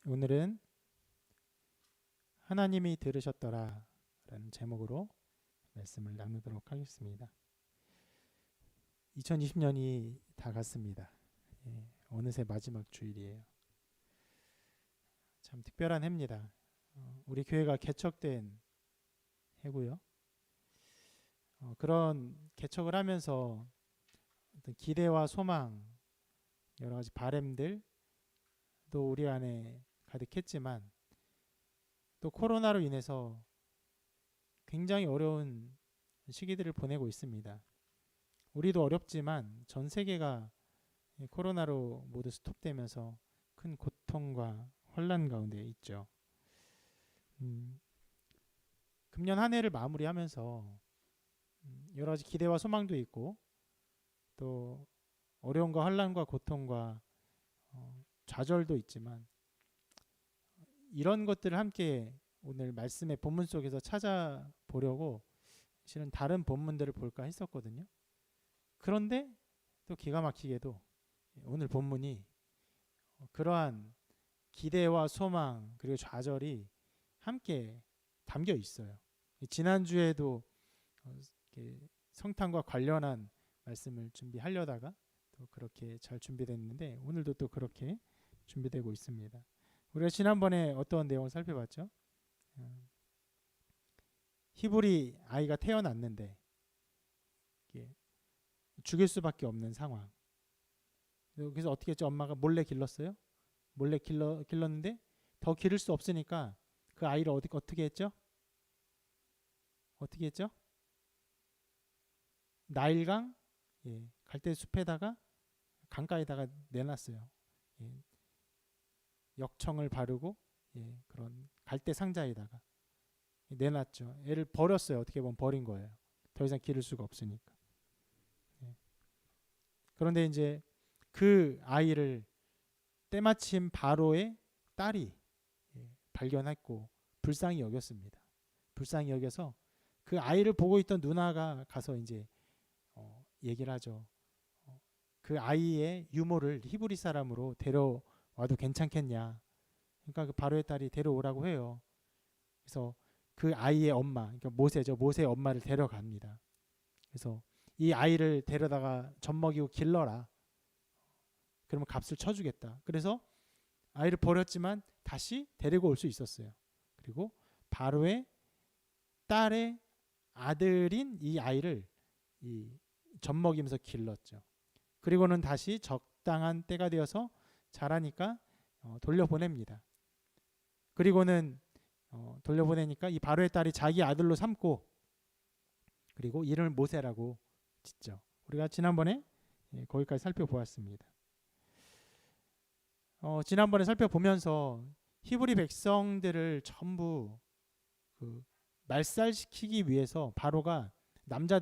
오늘은 하나님이 들으셨더라 라는 제목으로 말씀을 나누도록 하겠습니다. 2020년이 다 갔습니다. 어느새 마지막 주일이에요. 참 특별한 해입니다. 우리 교회가 개척된 해고요. 그런 개척을 하면서 어떤 기대와 소망, 여러 가지 바램들 또 우리 안에 가득했지만 또 코로나로 인해서 굉장히 어려운 시기들을 보내고 있습니다. 우리도 어렵지만 전 세계가 코로나로 모두 스톱되면서 큰 고통과 혼란 가운데 있죠. 금년 한 해를 마무리하면서 여러 가지 기대와 소망도 있고 또 어려움과 혼란과 고통과 좌절도 있지만 이런 것들을 함께 오늘 말씀의 본문 속에서 찾아보려고 실은 다른 본문들을 볼까 했었거든요. 그런데 또 기가 막히게도 오늘 본문이 그러한 기대와 소망 그리고 좌절이 함께 담겨 있어요. 지난주에도 성탄과 관련한 말씀을 준비하려다가 또 그렇게 잘 준비됐는데 오늘도 또 그렇게 준비되고 있습니다. 우리가 지난번에 어떤 내용을 살펴봤죠? 히브리 아이가 태어났는데 죽일 수밖에 없는 상황. 그래서 어떻게 했죠? 엄마가 몰래 길렀어요. 몰래 길렀는데 더 기를 수 없으니까 그 아이를 어떻게 했죠? 어떻게 했죠? 나일강 갈대숲에다가 강가에다가 내놨어요. 역청을 바르고 그런 갈대 상자에다가 내놨죠. 애를 버렸어요. 어떻게 보면 버린 거예요. 더 이상 기를 수가 없으니까. 그런데 이제 그 아이를 때마침 바로의 딸이 발견했고 불쌍히 여겼습니다. 불쌍히 여겨서 그 아이를 보고 있던 누나가 가서 이제 얘기를 하죠. 그 아이의 유모를 히브리 사람으로 데려와도 괜찮겠냐. 그러니까 그 바로의 딸이 데려오라고 해요. 그래서 그 아이의 엄마, 그러니까 모세죠. 모세의 엄마를 데려갑니다. 그래서 이 아이를 데려다가 젖 먹이고 길러라. 그러면 값을 쳐주겠다. 그래서 아이를 버렸지만 다시 데리고 올 수 있었어요. 그리고 바로의 딸의 아들인 이 아이를 젖 먹이면서 길렀죠. 그리고는 다시 적당한 때가 되어서 자라니까 돌려보냅니다. 그리고는 돌려보내니까 이 바로의 딸이 자기 아들로 삼고 그리고 이름을 모세라고 짓죠. 우리가 지난번에 거기까지 살펴보았습니다. 지난번에 살펴보면서 히브리 백성들을 전부 말살시키기 위해서 바로가 남자가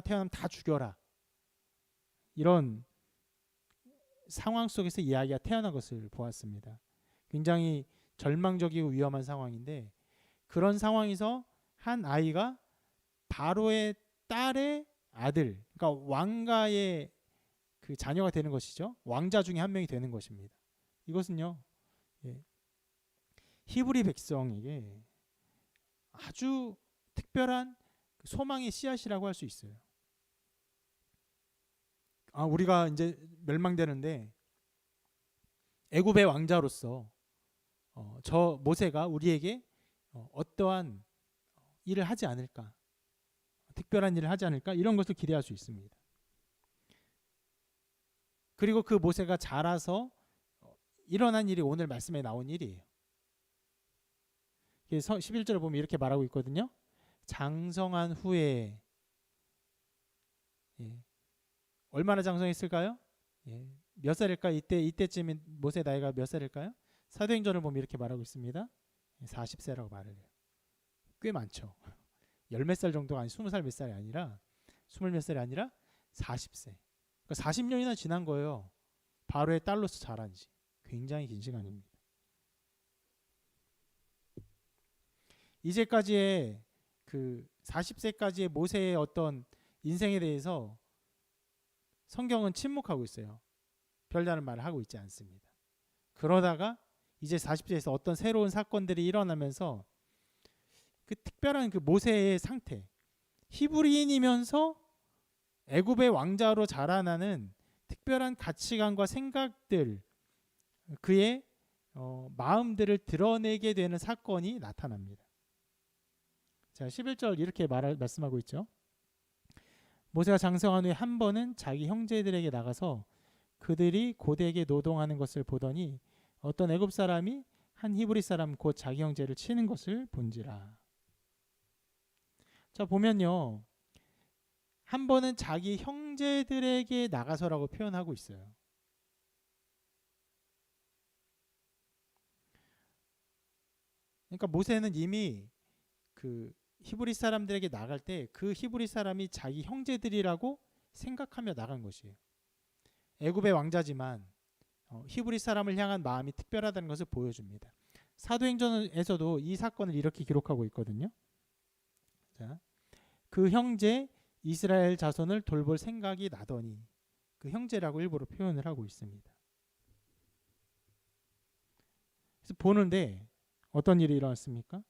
태어나면 다 죽여라. 이런 상황 속에서 이야기가 태어난 것을 보았습니다. 굉장히 절망적이고 위험한 상황인데 그런 상황에서 한 아이가 바로의 딸의 아들, 그러니까 왕가의 그 자녀가 되는 것이죠. 왕자 중에 한 명이 되는 것입니다. 이것은요, 히브리 백성에게 아주 특별한 소망의 씨앗이라고 할 수 있어요. 우리가 이제 멸망되는데 애굽의 왕자로서 저 모세가 우리에게 어떠한 일을 하지 않을까, 특별한 일을 하지 않을까 이런 것을 기대할 수 있습니다. 그리고 그 모세가 자라서 일어난 일이 오늘 말씀에 나온 일이에요. 11절을 보면 이렇게 말하고 있거든요. 장성한 후에 얼마나 장성했을까요? 몇 살일까? 이때쯤 모세 나이가 몇 살일까요? 사도행전을 보면 이렇게 말하고 있습니다. 40세라고 말을 해요. 꽤 많죠. 열 몇 살 정도가 아니 20살 몇 살이 아니라 20 몇 살이 아니라 40세. 그러니까 40년이나 지난 거예요. 바로의 딸로서 자란 지. 굉장히 긴 시간입니다. 이제까지의 그 40세까지의 모세의 어떤 인생에 대해서 성경은 침묵하고 있어요. 별다른 말을 하고 있지 않습니다. 그러다가 이제 40세에서 어떤 새로운 사건들이 일어나면서 그 특별한 그 모세의 상태, 히브리인이면서 애굽의 왕자로 자라나는 특별한 가치관과 생각들, 그의 마음들을 드러내게 되는 사건이 나타납니다. 자, 11절 이렇게 말씀하고 있죠. 모세가 장성한 후에 한 번은 자기 형제들에게 나가서 그들이 고되게 노동하는 것을 보더니 어떤 애굽 사람이 한 히브리 사람 곧 자기 형제를 치는 것을 본지라. 자, 보면요, 한 번은 자기 형제들에게 나가서라고 표현하고 있어요. 그러니까 모세는 이미 그 히브리 사람들에게 나갈 때 그 히브리 사람이 자기 형제들이라고 생각하며 나간 것이에요. 애굽의 왕자지만 히브리 사람을 향한 마음이 특별하다는 것을 보여줍니다. 사도행전에서도 이 사건을 이렇게 기록하고 있거든요. 자, 그 형제 이스라엘 자손을 돌볼 생각이 나더니, 그 형제라고 일부러 표현을 하고 있습니다. 그래서 보는데 어떤 일이 일어났습니까?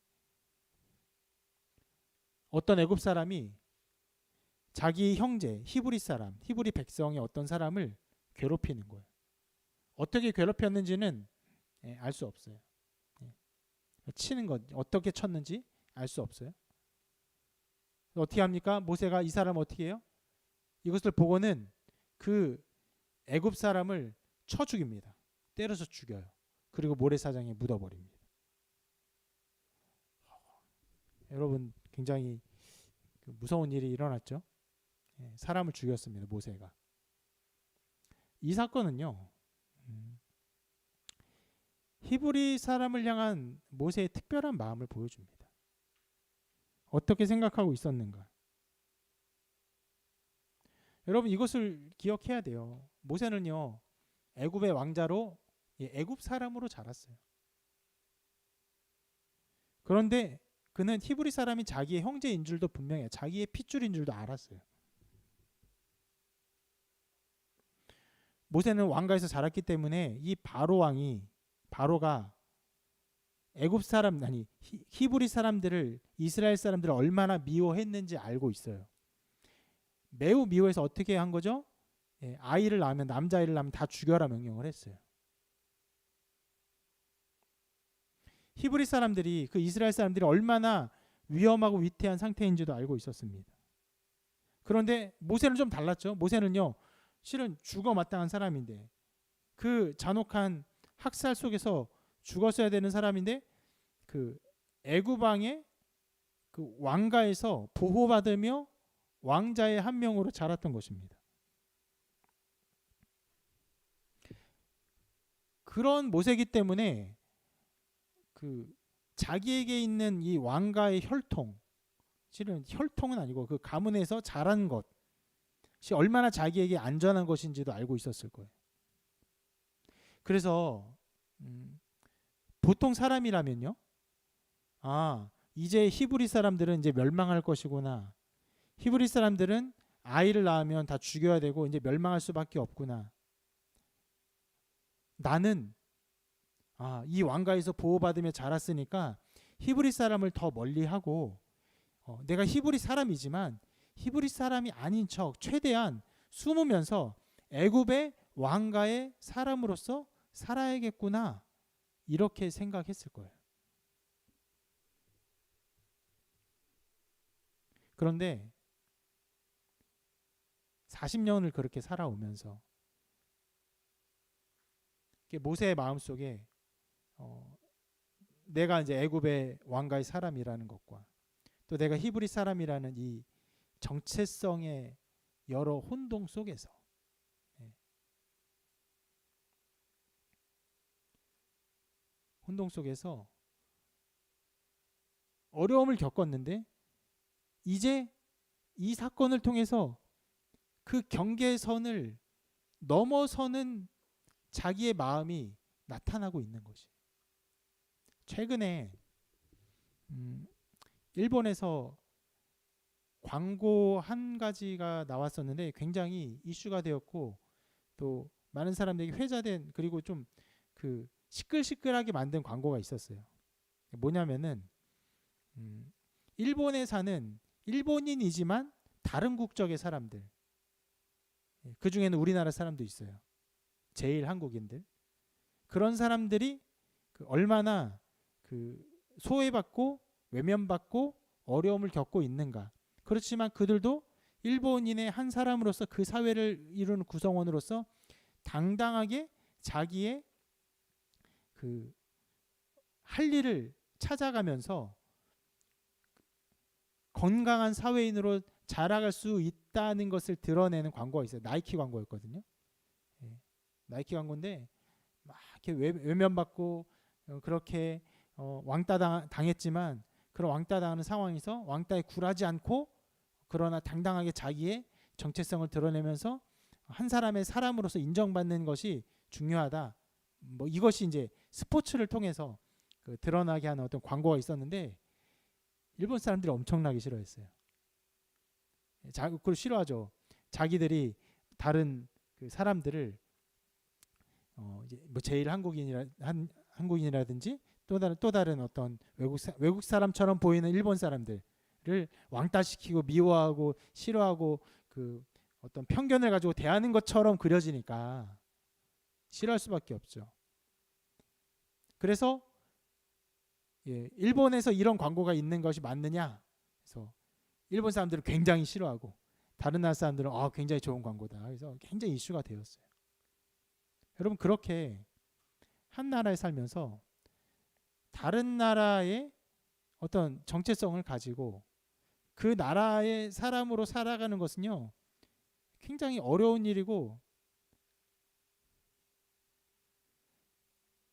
어떤 애굽 사람이 자기 형제 히브리 사람, 히브리 백성의 어떤 사람을 괴롭히는 거예요. 어떻게 괴롭혔는지는 알 수 없어요. 치는 것, 어떻게 쳤는지 알 수 없어요. 어떻게 합니까? 모세가 이 사람 어떻게 해요? 이것을 보고는 그 애굽 사람을 쳐 죽입니다. 때려서 죽여요. 그리고 모래사장에 묻어버립니다. 여러분, 굉장히 무서운 일이 일어났죠. 사람을 죽였습니다. 모세가. 이 사건은요, 히브리 사람을 향한 모세의 특별한 마음을 보여줍니다. 어떻게 생각하고 있었는가. 여러분, 이것을 기억해야 돼요. 모세는요, 애굽의 왕자로, 애굽 사람으로 자랐어요. 그런데 그는 히브리 사람이 자기의 형제인 줄도 분명해요. 자기의 핏줄인 줄도 알았어요. 모세는 왕가에서 자랐기 때문에 이 바로가 애굽 사람, 아니 히브리 사람들을, 이스라엘 사람들을 얼마나 미워했는지 알고 있어요. 매우 미워해서 어떻게 한 거죠? 아이를 낳으면, 남자아이를 낳으면 다 죽여라 명령을 했어요. 히브리 사람들이, 그 이스라엘 사람들이 얼마나 위험하고 위태한 상태인지도 알고 있었습니다. 그런데 모세는 좀 달랐죠. 모세는요, 실은 죽어 마땅한 사람인데, 그 잔혹한 학살 속에서 죽었어야 되는 사람인데, 그 애굽 왕의 그 왕가에서 보호받으며 왕자의 한 명으로 자랐던 것입니다. 그런 모세이기 때문에 그 자기에게 있는 이 왕가의 혈통, 실은 혈통은 아니고 그 가문에서 자란 것이 얼마나 자기에게 안전한 것인지도 알고 있었을 거예요. 그래서 보통 사람이라면요, 이제 히브리 사람들은 이제 멸망할 것이구나, 히브리 사람들은 아이를 낳으면 다 죽여야 되고 이제 멸망할 수밖에 없구나, 나는 이 왕가에서 보호받으며 자랐으니까 히브리 사람을 더 멀리하고, 내가 히브리 사람이지만 히브리 사람이 아닌 척 최대한 숨으면서 애굽의 왕가의 사람으로서 살아야겠구나, 이렇게 생각했을 거예요. 그런데 40년을 그렇게 살아오면서 모세의 마음속에 내가 이제 애굽의 왕가의 사람이라는 것과 또 내가 히브리 사람이라는 이 정체성의 여러 혼동 속에서 어려움을 겪었는데, 이제 이 사건을 통해서 그 경계선을 넘어서는 자기의 마음이 나타나고 있는 것이. 최근에 일본에서 광고 한 가지가 나왔었는데 굉장히 이슈가 되었고 또 많은 사람들에게 회자된, 그리고 좀 그 시끌시끌하게 만든 광고가 있었어요. 뭐냐면은 일본에 사는 일본인이지만 다른 국적의 사람들, 그 중에는 우리나라 사람도 있어요. 제일 한국인들. 그런 사람들이 얼마나 소외받고 외면받고 어려움을 겪고 있는가. 그렇지만 그들도 일본인의 한 사람으로서 그 사회를 이루는 구성원으로서 당당하게 자기의 할 일을 찾아가면서 건강한 사회인으로 자라갈 수 있다는 것을 드러내는 광고가 있어요. 나이키 광고였거든요. 나이키 광고인데 막 이렇게 외면받고 그렇게 왕따 당했지만 그런 왕따 당하는 상황에서 왕따에 굴하지 않고 그러나 당당하게 자기의 정체성을 드러내면서 한 사람의 사람으로서 인정받는 것이 중요하다. 뭐 이것이 이제 스포츠를 통해서 드러나게 하는 어떤 광고가 있었는데 일본 사람들이 엄청나게 싫어했어요. 그걸 싫어하죠. 자기들이 다른 사람들을 이제 뭐 제일 한국인이라든지 또 다른 어떤 외국 사람처럼 보이는 일본 사람들을 왕따시키고 미워하고 싫어하고 어떤 편견을 가지고 대하는 것처럼 그려지니까 싫어할 수밖에 없죠. 그래서 일본에서 이런 광고가 있는 것이 맞느냐? 그래서 일본 사람들은 굉장히 싫어하고 다른 나라 사람들은 굉장히 좋은 광고다. 그래서 굉장히 이슈가 되었어요. 여러분 그렇게 한 나라에 살면서 다른 나라의 어떤 정체성을 가지고 그 나라의 사람으로 살아가는 것은요 굉장히 어려운 일이고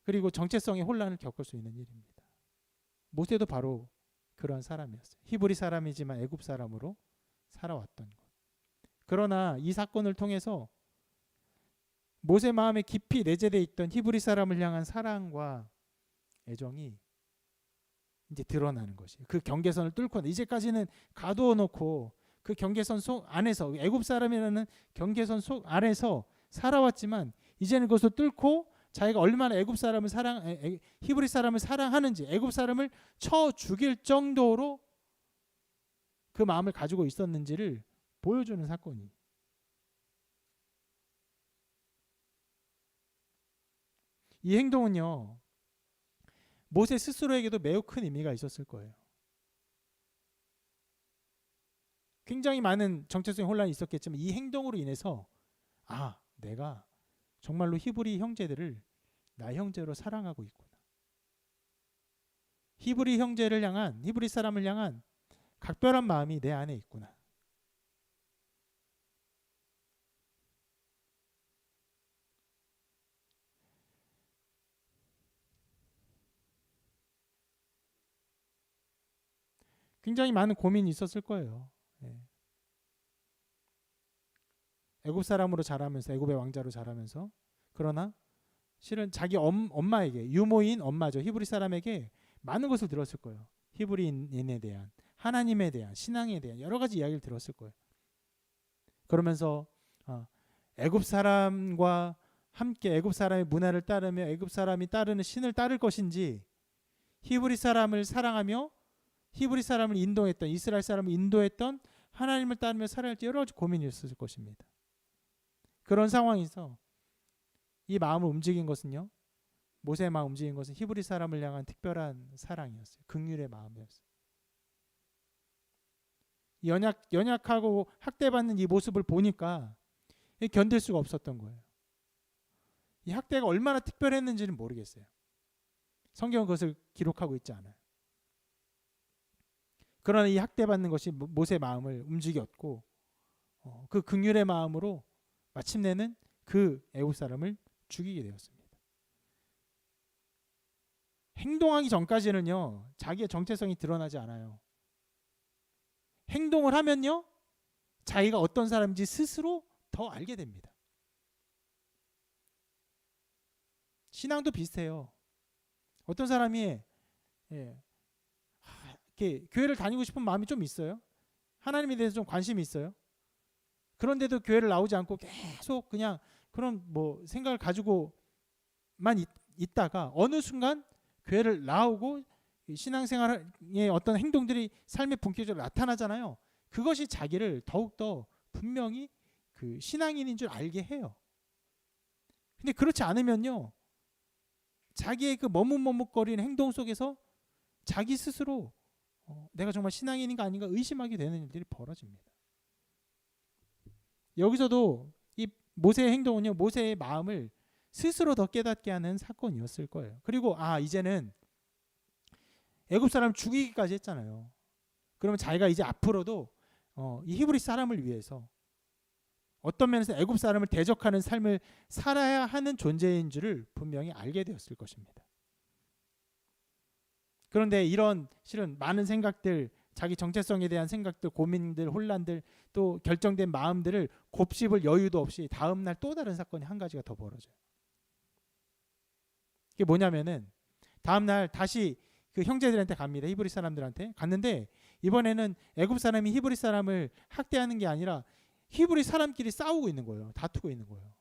그리고 정체성의 혼란을 겪을 수 있는 일입니다. 모세도 바로 그런 사람이었어요. 히브리 사람이지만 애굽 사람으로 살아왔던 것. 그러나 이 사건을 통해서 모세 마음에 깊이 내재되어 있던 히브리 사람을 향한 사랑과 애정이 이제 드러나는 것이에요. 그 경계선을 뚫고 이제까지는 가두어 놓고 그 경계선 속 안에서 애굽 사람이라는 경계선 속 안에서 살아왔지만 이제는 그것을 뚫고 자기가 얼마나 히브리 사람을 사랑하는지 애굽 사람을 쳐 죽일 정도로 그 마음을 가지고 있었는지를 보여주는 사건이. 이 행동은요 모세 스스로에게도 매우 큰 의미가 있었을 거예요. 굉장히 많은 정체성의 혼란이 있었겠지만 이 행동으로 인해서 내가 정말로 히브리 형제들을 나의 형제로 사랑하고 있구나. 히브리 사람을 향한 각별한 마음이 내 안에 있구나. 굉장히 많은 고민이 있었을 거예요. 애굽 사람으로 자라면서 애굽의 왕자로 자라면서 그러나 실은 자기 엄마에게 유모인 엄마죠. 히브리 사람에게 많은 것을 들었을 거예요. 히브리인에 대한 하나님에 대한 신앙에 대한 여러 가지 이야기를 들었을 거예요. 그러면서 애굽 사람과 함께 애굽 사람의 문화를 따르며 애굽 사람이 따르는 신을 따를 것인지 히브리 사람을 사랑하며 히브리 사람을 인도했던 이스라엘 사람을 인도했던 하나님을 따르며 살아야 할지 여러 가지 고민이 있었을 것입니다. 그런 상황에서 이 마음을 움직인 것은요. 모세의 마음 움직인 것은 히브리 사람을 향한 특별한 사랑이었어요. 긍휼의 마음이었어요. 연약하고 학대받는 이 모습을 보니까 견딜 수가 없었던 거예요. 이 학대가 얼마나 특별했는지는 모르겠어요. 성경은 그것을 기록하고 있지 않아요. 그러나 이 학대받는 것이 모세의 마음을 움직였고 그 긍휼의 마음으로 마침내는 그 애굽 사람을 죽이게 되었습니다. 행동하기 전까지는요 자기의 정체성이 드러나지 않아요. 행동을 하면요 자기가 어떤 사람인지 스스로 더 알게 됩니다. 신앙도 비슷해요. 어떤 사람이 이렇게 교회를 다니고 싶은 마음이 좀 있어요. 하나님에 대해서 좀 관심이 있어요. 그런데도 교회를 나오지 않고 계속 그냥 그런 생각을 가지고만 있다가 어느 순간 교회를 나오고 신앙생활의 어떤 행동들이 삶의 본격적으로 나타나잖아요. 그것이 자기를 더욱더 분명히 그 신앙인인 줄 알게 해요. 근데 그렇지 않으면요, 자기의 그 머뭇머뭇거리는 행동 속에서 자기 스스로 내가 정말 신앙인인가 아닌가 의심하게 되는 일들이 벌어집니다. 여기서도 이 모세의 행동은요, 모세의 마음을 스스로 더 깨닫게 하는 사건이었을 거예요. 그리고 이제는 애굽 사람 죽이기까지 했잖아요. 그러면 자기가 이제 앞으로도 이 히브리 사람을 위해서 어떤 면에서 애굽 사람을 대적하는 삶을 살아야 하는 존재인 줄을 분명히 알게 되었을 것입니다. 그런데 이런 실은 많은 생각들, 자기 정체성에 대한 생각들, 고민들, 혼란들, 또 결정된 마음들을 곱씹을 여유도 없이 다음 날 또 다른 사건이 한 가지가 더 벌어져요. 이게 뭐냐면은 다음 날 다시 그 형제들한테 갑니다. 히브리 사람들한테 갔는데 이번에는 애굽 사람이 히브리 사람을 학대하는 게 아니라 히브리 사람끼리 싸우고 있는 거예요. 다투고 있는 거예요.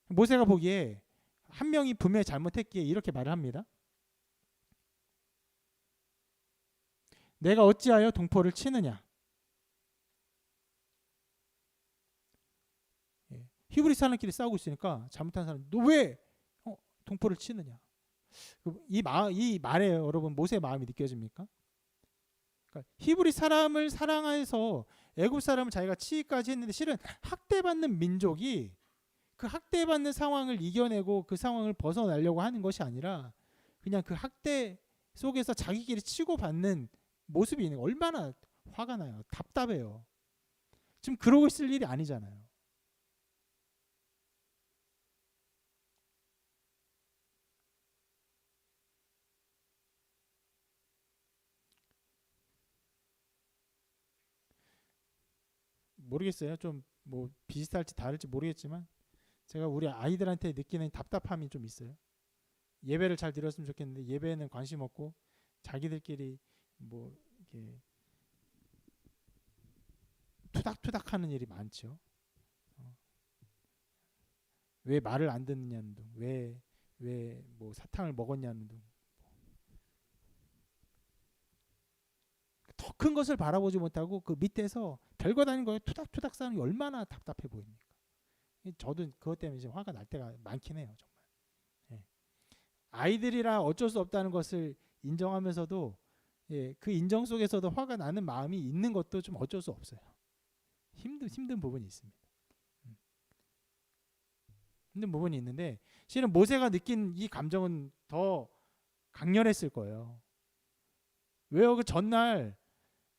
모세가 보기에 한 명이 분명히 잘못했기에 이렇게 말을 합니다. 내가 어찌하여 동포를 치느냐? 히브리 사람끼리 싸우고 있으니까 잘못한 사람, 너 왜 동포를 치느냐? 이 말에 여러분 모세의 마음이 느껴집니까? 그러니까 히브리 사람을 사랑해서 애굽 사람을 자기가 치기까지 했는데 실은 학대받는 민족이 그 학대받는 상황을 이겨내고 그 상황을 벗어나려고 하는 것이 아니라 그냥 그 학대 속에서 자기끼리 치고받는 모습이 있는 거 얼마나 화가 나요. 답답해요. 지금 그러고 있을 일이 아니잖아요. 모르겠어요. 좀 뭐 비슷할지 다를지 모르겠지만 제가 우리 아이들한테 느끼는 답답함이 좀 있어요. 예배를 잘 드렸으면 좋겠는데 예배에는 관심 없고 자기들끼리 뭐 이렇게 투닥투닥하는 일이 많죠. 왜 말을 안 듣느냐는 둥, 왜 뭐 사탕을 먹었냐는 둥. 더 큰 것을 바라보지 못하고 그 밑에서 별것 아닌 거에 투닥투닥 싸는 게 얼마나 답답해 보입니까? 저도 그것 때문에 이제 화가 날 때가 많긴 해요, 정말. 예. 아이들이라 어쩔 수 없다는 것을 인정하면서도 그 인정 속에서도 화가 나는 마음이 있는 것도 좀 어쩔 수 없어요. 힘든 부분이 있습니다. 힘든 부분이 있는데 실은 모세가 느낀 이 감정은 더 강렬했을 거예요. 왜요? 그 전날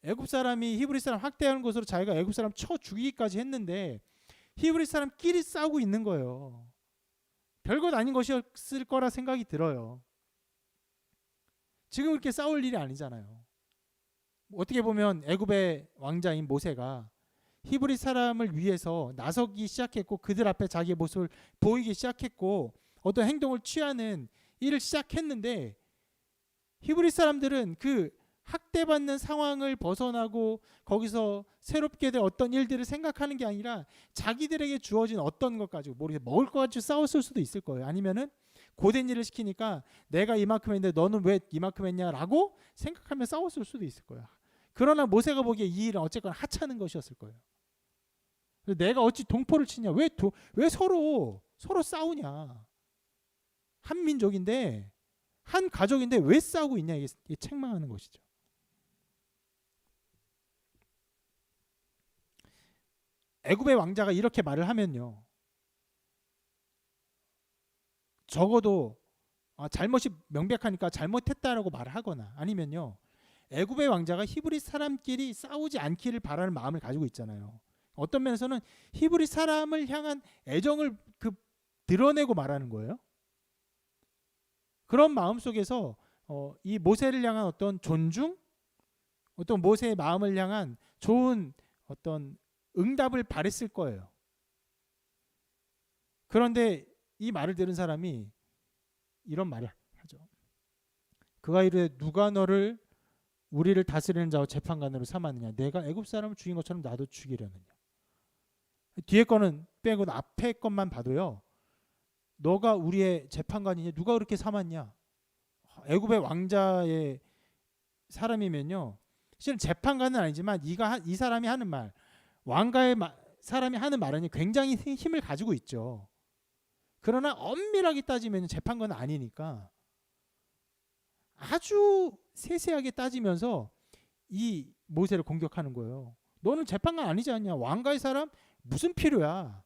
애굽 사람이 히브리 사람 학대하는 것으로 자기가 애굽 사람 쳐 죽이기까지 했는데 히브리 사람끼리 싸우고 있는 거예요. 별것 아닌 것이었을 거라 생각이 들어요. 지금 그렇게 싸울 일이 아니잖아요. 어떻게 보면 애굽의 왕자인 모세가 히브리 사람을 위해서 나서기 시작했고 그들 앞에 자기의 모습을 보이기 시작했고 어떤 행동을 취하는 일을 시작했는데 히브리 사람들은 그 학대받는 상황을 벗어나고 거기서 새롭게 될 어떤 일들을 생각하는 게 아니라 자기들에게 주어진 어떤 것 가지고 모르겠어요. 먹을 것 가지고 싸웠을 수도 있을 거예요. 아니면은 고된 일을 시키니까 내가 이만큼 했는데 너는 왜 이만큼 했냐라고 생각하며 싸웠을 수도 있을 거예요. 그러나 모세가 보기에 이 일은 어쨌거나 하찮은 것이었을 거예요. 내가 어찌 동포를 치냐? 왜 서로 싸우냐? 한 민족인데 한 가족인데 왜 싸우고 있냐? 이게 책망하는 것이죠. 애굽의 왕자가 이렇게 말을 하면요, 적어도 잘못이 명백하니까 잘못했다라고 말을 하거나 아니면요, 애굽의 왕자가 히브리 사람끼리 싸우지 않기를 바라는 마음을 가지고 있잖아요. 어떤 면에서는 히브리 사람을 향한 애정을 드러내고 말하는 거예요. 그런 마음 속에서 이 모세를 향한 어떤 존중, 어떤 모세의 마음을 향한 좋은 어떤 응답을 바랬을 거예요. 그런데 이 말을 들은 사람이 이런 말을 하죠. 그가 이르되 누가 너를 우리를 다스리는 자와 재판관으로 삼았느냐? 내가 애굽 사람을 죽인 것처럼 나도 죽이려느냐? 뒤에 거는 빼고 앞에 것만 봐도요. 너가 우리의 재판관이냐? 누가 그렇게 삼았냐? 애굽의 왕자의 사람이면요. 실은 재판관은 아니지만 이 사람이 하는 말, 왕가의 사람이 하는 말은 굉장히 힘을 가지고 있죠. 그러나 엄밀하게 따지면 재판관은 아니니까 아주 세세하게 따지면서 이 모세를 공격하는 거예요. 너는 재판관 아니지 않냐? 왕가의 사람 무슨 필요야?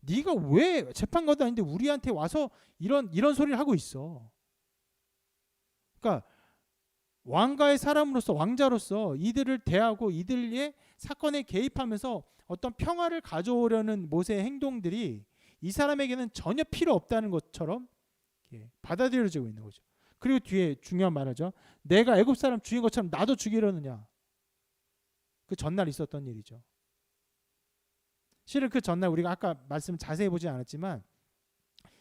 네가 왜 재판관도 아닌데 우리한테 와서 이런 소리를 하고 있어? 그러니까 왕가의 사람으로서 왕자로서 이들을 대하고 이들의 사건에 개입하면서 어떤 평화를 가져오려는 모세의 행동들이 이 사람에게는 전혀 필요 없다는 것처럼 받아들여지고 있는 거죠. 그리고 뒤에 중요한 말하죠. 내가 애굽 사람 죽인 것처럼 나도 죽이려느냐. 그 전날 있었던 일이죠. 실은 그 전날 우리가 아까 말씀 자세히 보지 않았지만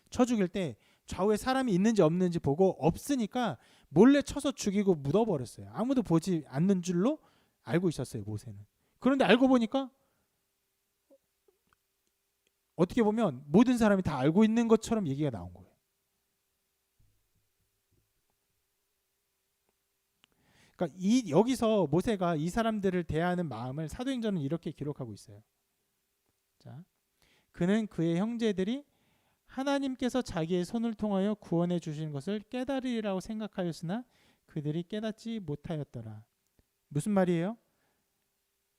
쳐 죽일 때 좌우에 사람이 있는지 없는지 보고 없으니까 몰래 쳐서 죽이고 묻어버렸어요. 아무도 보지 않는 줄로 알고 있었어요, 모세는. 그런데 알고 보니까 어떻게 보면 모든 사람이 다 알고 있는 것처럼 얘기가 나온 거예요. 그러니까 여기서 모세가 이 사람들을 대하는 마음을 사도행전은 이렇게 기록하고 있어요. 자, 그는 그의 형제들이 하나님께서 자기의 손을 통하여 구원해 주신 것을 깨달으리라고 생각하였으나 그들이 깨닫지 못하였더라. 무슨 말이에요?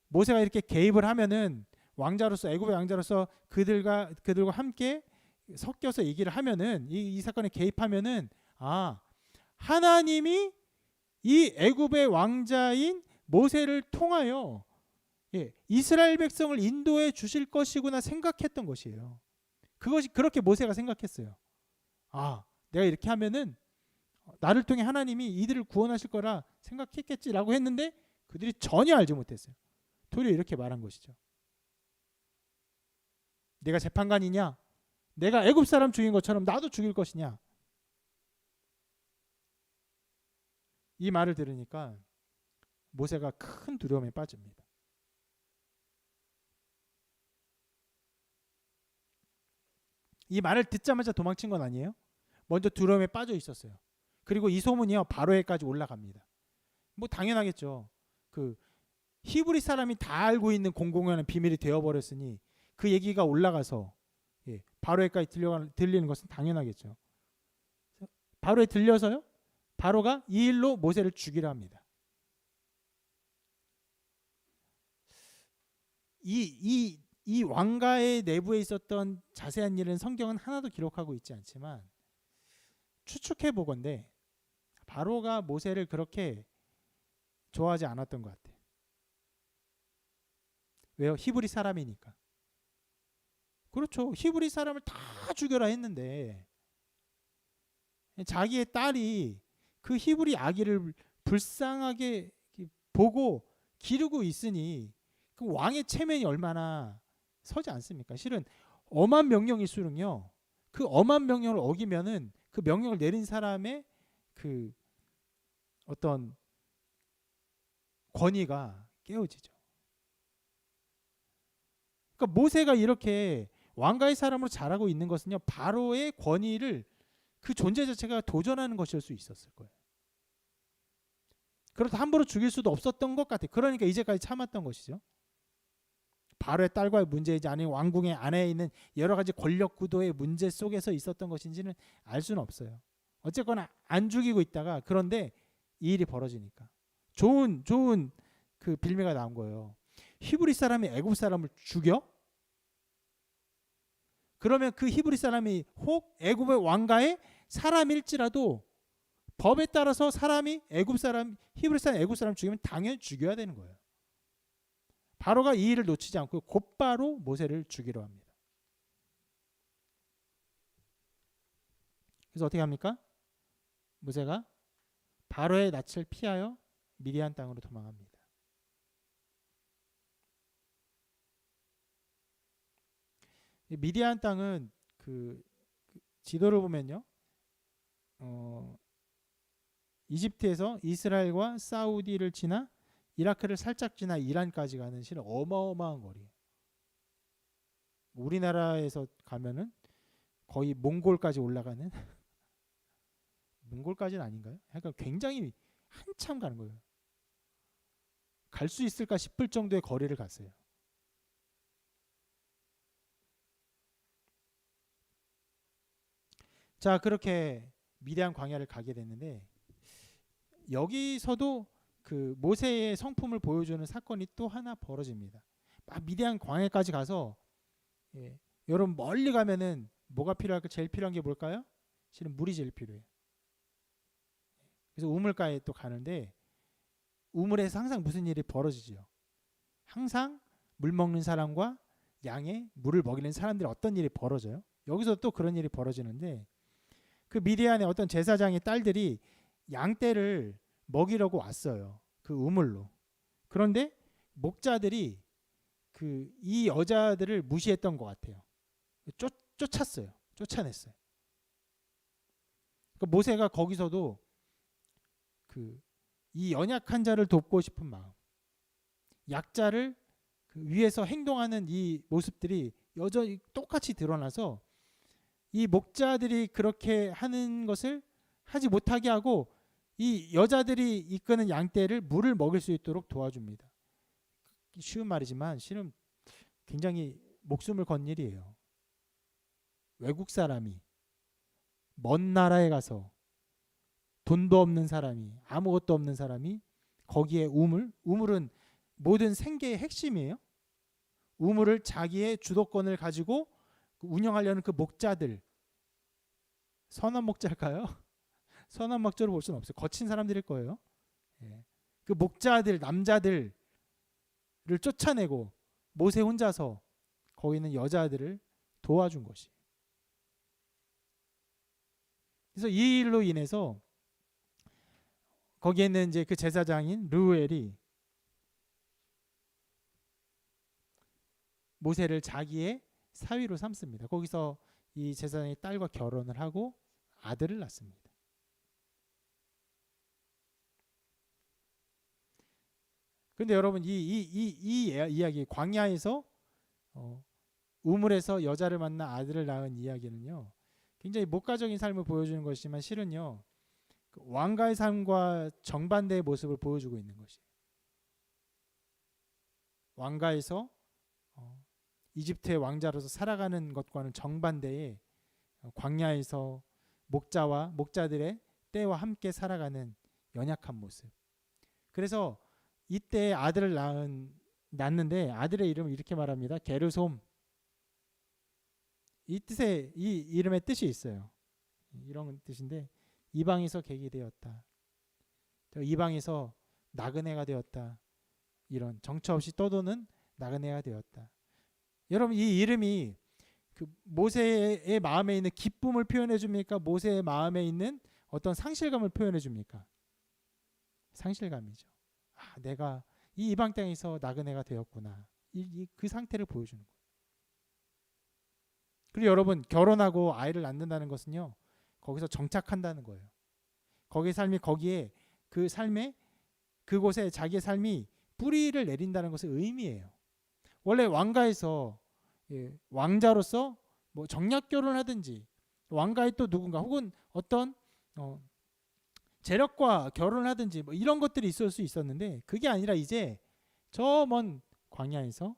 모세가 이렇게 개입을 하면은 왕자로서 애굽의 왕자로서 그들과 함께 섞여서 얘기를 하면은 이 사건에 개입하면은 하나님이 이 애굽의 왕자인 모세를 통하여 이스라엘 백성을 인도해 주실 것이구나 생각했던 것이에요. 그것이 그렇게 모세가 생각했어요. 내가 이렇게 하면은 나를 통해 하나님이 이들을 구원하실 거라 생각했겠지라고 했는데 그들이 전혀 알지 못했어요. 도리어 이렇게 말한 것이죠. 내가 재판관이냐? 내가 애굽 사람 죽인 것처럼 나도 죽일 것이냐? 이 말을 들으니까 모세가 큰 두려움에 빠집니다. 이 말을 듣자마자 도망친 건 아니에요. 먼저 두려움에 빠져 있었어요. 그리고 이 소문이요 바로에까지 올라갑니다. 뭐 당연하겠죠. 그 히브리 사람이 다 알고 있는 공공연한 비밀이 되어버렸으니 그 얘기가 올라가서 바로에까지 들리는 것은 당연하겠죠. 바로에 들려서요. 바로가 이 일로 모세를 죽이려 합니다. 이 왕가의 내부에 있었던 자세한 일은 성경은 하나도 기록하고 있지 않지만 추측해 보건대 바로가 모세를 그렇게 좋아하지 않았던 것 같아요. 왜요? 히브리 사람이니까. 그렇죠. 히브리 사람을 다 죽여라 했는데 자기의 딸이 그 히브리 아기를 불쌍하게 보고 기르고 있으니 그 왕의 체면이 얼마나 서지 않습니까? 실은 엄한 명령일수록요. 그 엄한 명령을 어기면은 그 명령을 내린 사람의 그 어떤 권위가 깨어지죠. 그러니까 모세가 이렇게 왕가의 사람으로 자라고 있는 것은요. 바로의 권위를 그 존재 자체가 도전하는 것일 수 있었을 거예요. 그렇다 함부로 죽일 수도 없었던 것 같아요. 그러니까 이제까지 참았던 것이죠. 바로의 딸과의 문제이지 아니면 왕궁의 안에 있는 여러 가지 권력 구도의 문제 속에서 있었던 것인지는 알 수는 없어요. 어쨌거나 안 죽이고 있다가 그런데 이 일이 벌어지니까 좋은 그 빌미가 나온 거예요. 히브리 사람이 애굽 사람을 죽여? 그러면 그 히브리 사람이 혹 애굽의 왕가의 사람일지라도 법에 따라서 사람이 히브리 사람 애굽 사람 죽이면 당연히 죽여야 되는 거예요. 바로가 이 일을 놓치지 않고 곧바로 모세를 죽이려 합니다. 그래서 어떻게 합니까? 모세가 바로의 낯을 피하여 미디안 땅으로 도망합니다. 미디안 땅은 그 지도를 보면요, 이집트에서 이스라엘과 사우디를 지나 이라크를 살짝 지나 이란까지 가는 실은 어마어마한 거리예요. 우리나라에서 가면은 거의 몽골까지 올라가는 몽골까지는 아닌가요? 그러니까 굉장히 한참 가는 거예요. 갈 수 있을까 싶을 정도의 거리를 갔어요. 자, 그렇게 미대한 광야를 가게 됐는데 여기서도 그 모세의 성품을 보여주는 사건이 또 하나 벌어집니다. 막 미대한 광야까지 가서 여러분 멀리 가면은 뭐가 필요할까? 제일 필요한 게 뭘까요? 실은 물이 제일 필요해요. 그래서 우물가에 또 가는데 우물에서 항상 무슨 일이 벌어지죠? 항상 물 먹는 사람과 양의 물을 먹이는 사람들이 어떤 일이 벌어져요? 여기서 또 그런 일이 벌어지는데 그 미디안의 어떤 제사장의 딸들이 양떼를 먹이려고 왔어요. 그 우물로. 그런데 목자들이 이 여자들을 무시했던 것 같아요. 쫓았어요. 쫓아냈어요. 그러니까 모세가 거기서도 이 연약한 자를 돕고 싶은 마음, 약자를 위해서 행동하는 이 모습들이 여전히 똑같이 드러나서 이 목자들이 그렇게 하는 것을 하지 못하게 하고 이 여자들이 이끄는 양떼를 물을 먹일 수 있도록 도와줍니다. 쉬운 말이지만 실은 굉장히 목숨을 건 일이에요. 외국 사람이 먼 나라에 가서 돈도 없는 사람이 아무것도 없는 사람이 거기에 우물은 모든 생계의 핵심이에요. 우물을 자기의 주도권을 가지고 운영하려는 그 목자들, 선한 목자일까요? 선한 목자로 볼 수는 없어요. 거친 사람들일 거예요. 그 목자들, 남자들을 쫓아내고 모세 혼자서 거기 있는 여자들을 도와준 것이. 그래서 이 일로 인해서 거기에 있는 이제 그 제사장인 르우엘이 모세를 자기의 사위로 삼습니다. 거기서 이 제사장의 딸과 결혼을 하고 아들을 낳습니다. 그런데 여러분 이 이야기 광야에서 우물에서 여자를 만나 아들을 낳은 이야기는요. 굉장히 목가적인 삶을 보여주는 것이지만 실은요. 왕가의 삶과 정반대의 모습을 보여주고 있는 것이에요. 왕가에서 이집트의 왕자로서 살아가는 것과는 정반대의 광야에서 목자와 목자들의 때와 함께 살아가는 연약한 모습. 그래서 이때 아들을 낳는데 아들의 이름을 이렇게 말합니다. 게르솜. 이 이름의 뜻이 있어요. 이런 뜻인데 이방에서 객이 되었다. 이방에서 나그네가 되었다. 이런 정처 없이 떠도는 나그네가 되었다. 여러분 이 이름이 그 모세의 마음에 있는 기쁨을 표현해 줍니까? 모세의 마음에 있는 어떤 상실감을 표현해 줍니까? 상실감이죠. 내가 이 이방 땅에서 나그네가 되었구나. 그 상태를 보여주는 거예요. 그리고 여러분 결혼하고 아이를 낳는다는 것은요. 거기서 정착한다는 거예요. 거기의 삶이 거기에 그 삶에 그곳에 자기의 삶이 뿌리를 내린다는 것을 의미해요. 원래 왕가에서 왕자로서 뭐 정략 결혼하든지 왕가의 또 누군가 혹은 어떤 재력과 결혼하든지 뭐 이런 것들이 있을 수 있었는데 그게 아니라 이제 저 먼 광야에서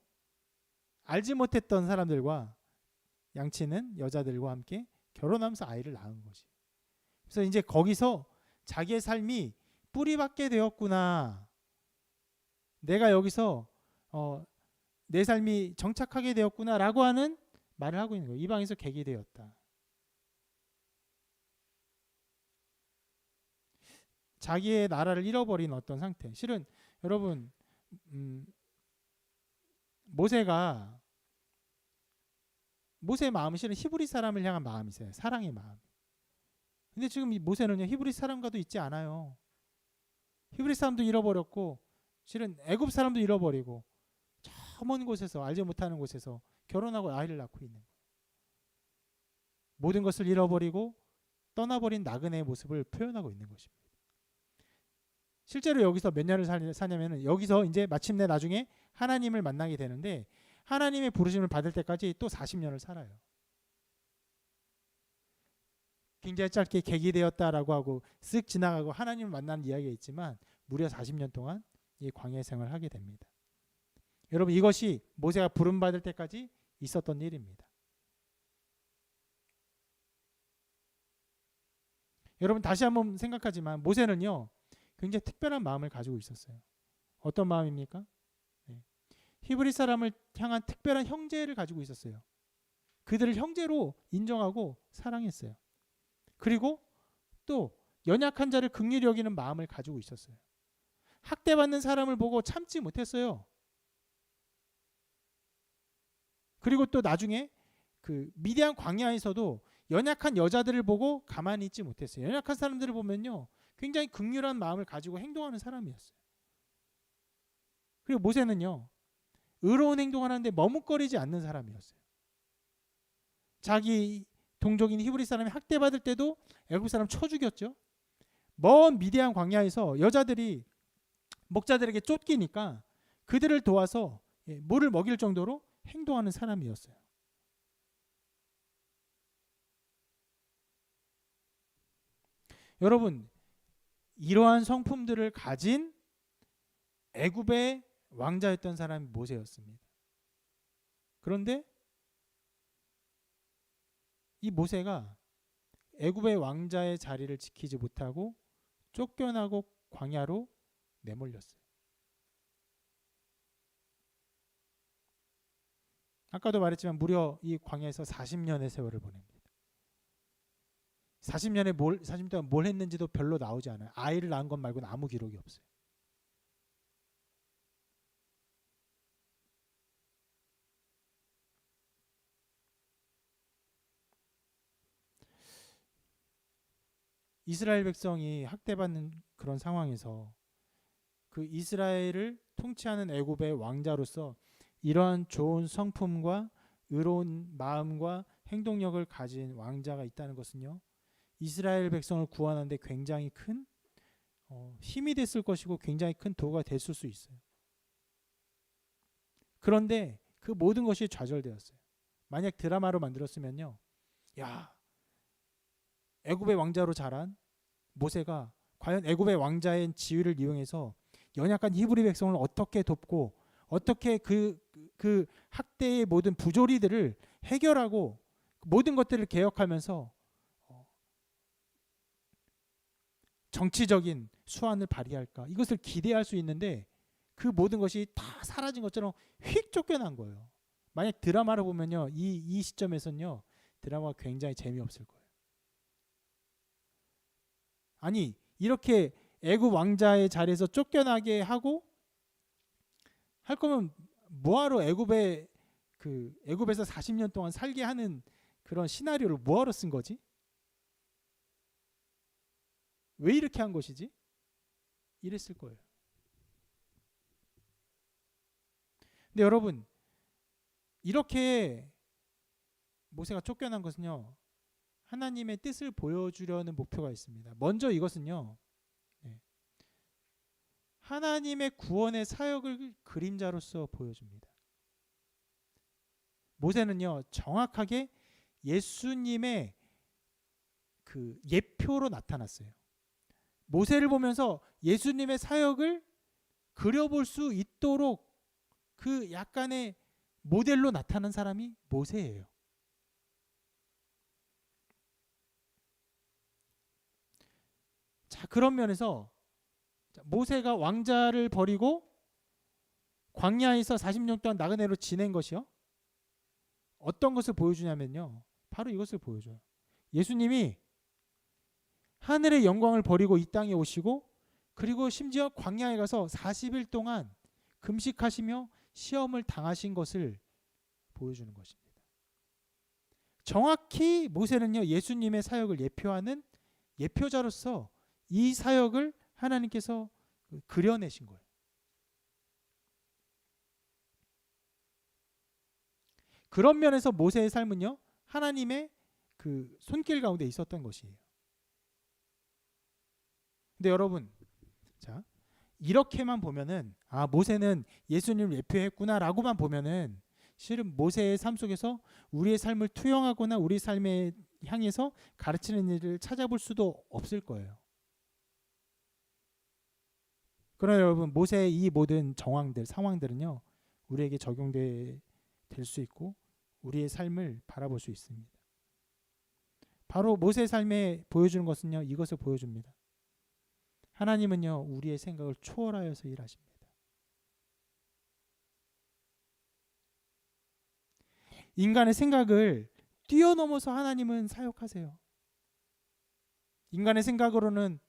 알지 못했던 사람들과 양치는 여자들과 함께 결혼하면서 아이를 낳은 것이. 그래서 이제 거기서 자기의 삶이 뿌리박게 되었구나. 내가 여기서 내 삶이 정착하게 되었구나라고 하는 말을 하고 있는 거예요. 이방에서 객이 되었다. 자기의 나라를 잃어버린 어떤 상태. 실은 여러분 모세의 마음은 실은 히브리 사람을 향한 마음이세요. 사랑의 마음. 근데 지금 이 모세는요 히브리 사람과도 있지 않아요. 히브리 사람도 잃어버렸고 실은 애굽 사람도 잃어버리고 저 먼 곳에서 알지 못하는 곳에서 결혼하고 아이를 낳고 있는 거예요. 모든 것을 잃어버리고 떠나버린 나그네의 모습을 표현하고 있는 것입니다. 실제로 여기서 몇 년을 사냐면은 여기서 이제 마침내 나중에 하나님을 만나게 되는데 하나님의 부르심을 받을 때까지 또 40년을 살아요. 굉장히 짧게 객이되었다라고 하고 쓱 지나가고 하나님을 만나는 이야기가 있지만 무려 40년 동안 이 광야 생활을 하게 됩니다. 여러분, 이것이 모세가 부름받을 때까지 있었던 일입니다. 여러분, 다시 한번 생각하지만 모세는요 굉장히 특별한 마음을 가지고 있었어요. 어떤 마음입니까? 네. 히브리 사람을 향한 특별한 형제를 가지고 있었어요. 그들을 형제로 인정하고 사랑했어요. 그리고 또 연약한 자를 긍휼히 여기는 마음을 가지고 있었어요. 학대받는 사람을 보고 참지 못했어요. 그리고 또 나중에 그 미디안 광야에서도 연약한 여자들을 보고 가만히 있지 못했어요. 연약한 사람들을 보면요 굉장히 긍휼한 마음을 가지고 행동하는 사람이었어요. 그리고 모세는요 의로운 행동하는데 머뭇거리지 않는 사람이었어요. 자기 동족인 히브리 사람이 학대받을 때도 애굽 사람 쳐 죽였죠. 먼 미디안 광야에서 여자들이 목자들에게 쫓기니까 그들을 도와서 물을 먹일 정도로 행동하는 사람이었어요. 여러분, 이러한 성품들을 가진 애굽의 왕자였던 사람이 모세였습니다. 그런데 이 모세가 애굽의 왕자의 자리를 지키지 못하고 쫓겨나고 광야로 내몰렸어요. 아까도 말했지만 무려 이 광야에서 40년의 세월을 보냅니다. 40년 동안 뭘 했는지도 별로 나오지 않아요. 아이를 낳은 것 말고는 아무 기록이 없어요. 이스라엘 백성이 학대받는 그런 상황에서 그 이스라엘을 통치하는 애굽의 왕자로서 이러한 좋은 성품과 의로운 마음과 행동력을 가진 왕자가 있다는 것은요 이스라엘 백성을 구원하는 데 굉장히 큰 힘이 됐을 것이고 굉장히 큰 도구가 됐을 수 있어요. 그런데 그 모든 것이 좌절되었어요. 만약 드라마로 만들었으면요 야, 애굽의 왕자로 자란 모세가 과연 애굽의 왕자의 지위를 이용해서 연약한 히브리 백성을 어떻게 돕고 어떻게 그 학대의 모든 부조리들을 해결하고 모든 것들을 개혁하면서 정치적인 수완을 발휘할까, 이것을 기대할 수 있는데 그 모든 것이 다 사라진 것처럼 휙 쫓겨난 거예요. 만약 드라마를 보면요 이 시점에서는요 드라마가 굉장히 재미없을 거예요. 아니 이렇게 애굽 왕자의 자리에서 쫓겨나게 하고 할 거면 뭐하러 애굽에서 40년 동안 살게 하는 그런 시나리오를 뭐하러 쓴 거지? 왜 이렇게 한 것이지? 이랬을 거예요. 근데 여러분 이렇게 모세가 쫓겨난 것은요 하나님의 뜻을 보여주려는 목표가 있습니다. 먼저 이것은요 하나님의 구원의 사역을 그림자로서 보여줍니다. 모세는요 정확하게 예수님의 그 예표로 나타났어요. 모세를 보면서 예수님의 사역을 그려볼 수 있도록 그 약간의 모델로 나타난 사람이 모세예요. 자, 그런 면에서 모세가 왕자를 버리고 광야에서 40년 동안 나그네로 지낸 것이요 어떤 것을 보여주냐면요 바로 이것을 보여줘요. 예수님이 하늘의 영광을 버리고 이 땅에 오시고 그리고 심지어 광야에 가서 40일 동안 금식하시며 시험을 당하신 것을 보여주는 것입니다. 정확히 모세는요 예수님의 사역을 예표하는 예표자로서 이 사역을 하나님께서 그려내신 거예요. 그런 면에서 모세의 삶은요 하나님의 그 손길 가운데 있었던 것이에요. 근데 여러분, 자 이렇게만 보면은 모세는 예수님을 예표했구나라고만 보면은 실은 모세의 삶 속에서 우리의 삶을 투영하거나 우리 삶에 향해서 가르치는 일을 찾아볼 수도 없을 거예요. 그러나 여러분, 모세의 이 모든 정황들, 상황들은요, 우리에게 적용될 수 있고 우리의 삶을 바라볼 수 있습니다. 바로 모세의 삶에 보여주는 것은요, 이것을 보여줍니다. 하나님은요, 우리의 생각을 초월하여서 일하십니다. 인간의 생각을 뛰어넘어서 하나님은 사역하세요. 인간의 생각으로는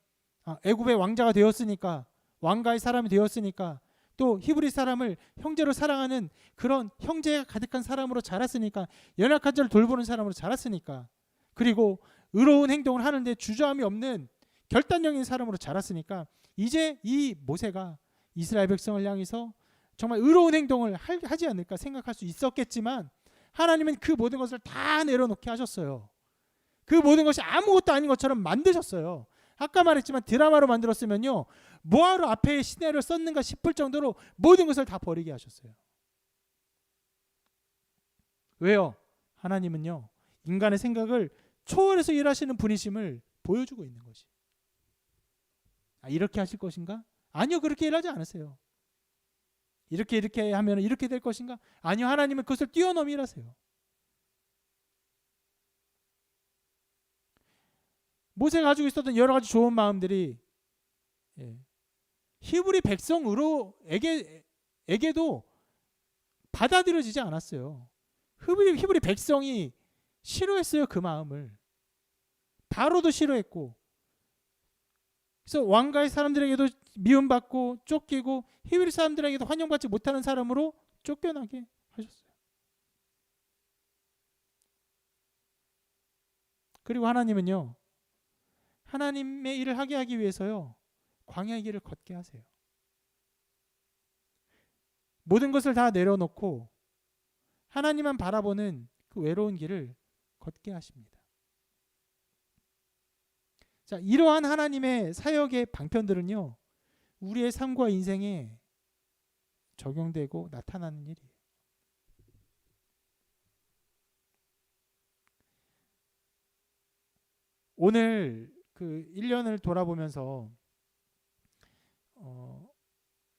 애굽의 왕자가 되었으니까, 왕가의 사람이 되었으니까, 또 히브리 사람을 형제로 사랑하는 그런 형제가 가득한 사람으로 자랐으니까, 연약한 자를 돌보는 사람으로 자랐으니까, 그리고 의로운 행동을 하는데 주저함이 없는 결단력인 사람으로 자랐으니까, 이제 이 모세가 이스라엘 백성을 향해서 정말 의로운 행동을 하지 않을까 생각할 수 있었겠지만, 하나님은 그 모든 것을 다 내려놓게 하셨어요. 그 모든 것이 아무것도 아닌 것처럼 만드셨어요. 아까 말했지만 드라마로 만들었으면요, 뭐하러 앞에 시내를 썼는가 싶을 정도로 모든 것을 다 버리게 하셨어요. 왜요? 하나님은요, 인간의 생각을 초월해서 일하시는 분이심을 보여주고 있는 것이. 이렇게 하실 것인가? 아니요, 그렇게 일하지 않으세요. 이렇게 하면 이렇게 될 것인가? 아니요, 하나님은 그것을 뛰어넘어 일하세요. 모세가 가지고 있었던 여러 가지 좋은 마음들이 히브리 백성에게도 받아들여지지 않았어요. 히브리 백성이 싫어했어요, 그 마음을. 바로도 싫어했고, 그래서 왕가의 사람들에게도 미움받고 쫓기고 히브리 사람들에게도 환영받지 못하는 사람으로 쫓겨나게 하셨어요. 그리고 하나님은요, 하나님의 일을 하게 하기 위해서요, 광야의 길을 걷게 하세요. 모든 것을 다 내려놓고 하나님만 바라보는 그 외로운 길을 걷게 하십니다. 자, 이러한 하나님의 사역의 방편들은요, 우리의 삶과 인생에 적용되고 나타나는 일이에요. 오늘 그 1년을 돌아보면서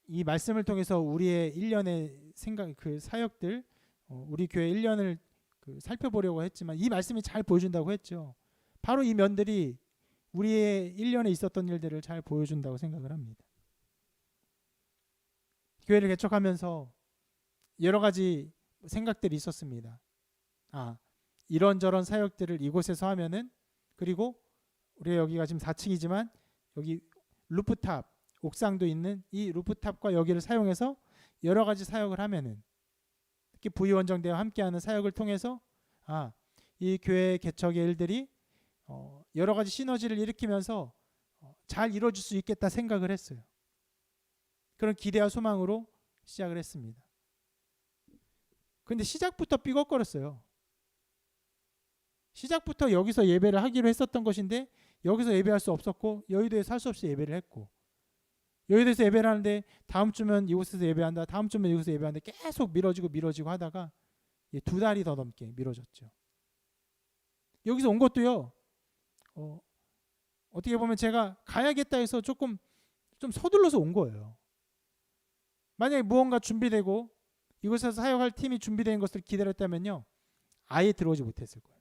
이 말씀을 통해서 우리의 1년의 생각, 그 사역들, 우리 교회 1년을 살펴보려고 했지만, 이 말씀이 잘 보여준다고 했죠. 바로 이 면들이 우리의 1년에 있었던 일들을 잘 보여준다고 생각을 합니다. 교회를 개척하면서 여러 가지 생각들이 있었습니다. 이런저런 사역들을 이곳에서 하면은, 그리고 우리 여기가 지금 4층이지만 여기 루프탑, 옥상도 있는 이 루프탑과 여기를 사용해서 여러 가지 사역을 하면은, 특히 부위원정대와 함께하는 사역을 통해서 이 교회 개척의 일들이 여러 가지 시너지를 일으키면서 잘 이루어질 수 있겠다 생각을 했어요. 그런 기대와 소망으로 시작을 했습니다. 근데 시작부터 삐걱거렸어요. 시작부터 여기서 예배를 하기로 했었던 것인데 여기서 예배할 수 없었고, 여의도에서 할 수 없이 예배를 했고, 여의도에서 예배를 하는데 다음 주면 이곳에서 예배한다, 다음 주면 이곳에서 예배하는데 계속 미뤄지고 하다가 2달이 더 넘게 미뤄졌죠. 여기서 온 것도요, 어떻게 보면 제가 가야겠다 해서 좀 서둘러서 온 거예요. 만약에 무언가 준비되고 이곳에서 사역할 팀이 준비된 것을 기다렸다면요, 아예 들어오지 못했을 거예요.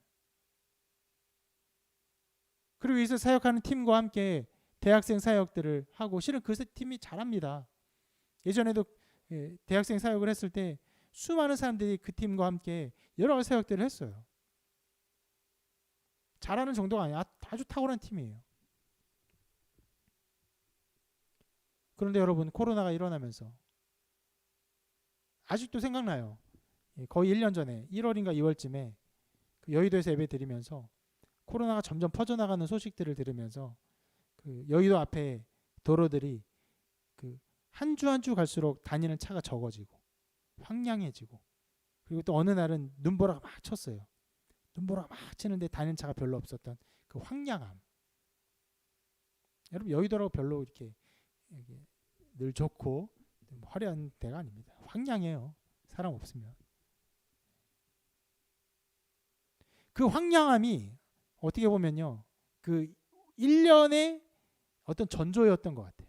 그리고 여기서 사역하는 팀과 함께 대학생 사역들을 하고, 실은 그 팀이 잘합니다. 예전에도 대학생 사역을 했을 때 수많은 사람들이 그 팀과 함께 여러 가지 사역들을 했어요. 잘하는 정도가 아니야. 아주 탁월한 팀이에요. 그런데 여러분, 코로나가 일어나면서 아직도 생각나요. 거의 1년 전에 1월인가 2월쯤에 여의도에서 예배 드리면서 코로나가 점점 퍼져나가는 소식들을 들으면서 그 여의도 앞에 도로들이 한 주 한 주 갈수록 다니는 차가 적어지고 황량해지고, 그리고 또 어느 날은 눈보라가 막 쳤어요. 눈보라가 막 치는데 다니는 차가 별로 없었던 그 황량함. 여러분, 여의도라고 별로 이렇게 늘 좋고 화려한 데가 아닙니다. 황량해요. 사람 없으면. 그 황량함이 어떻게 보면요, 그 1년의 어떤 전조였던 것 같아요.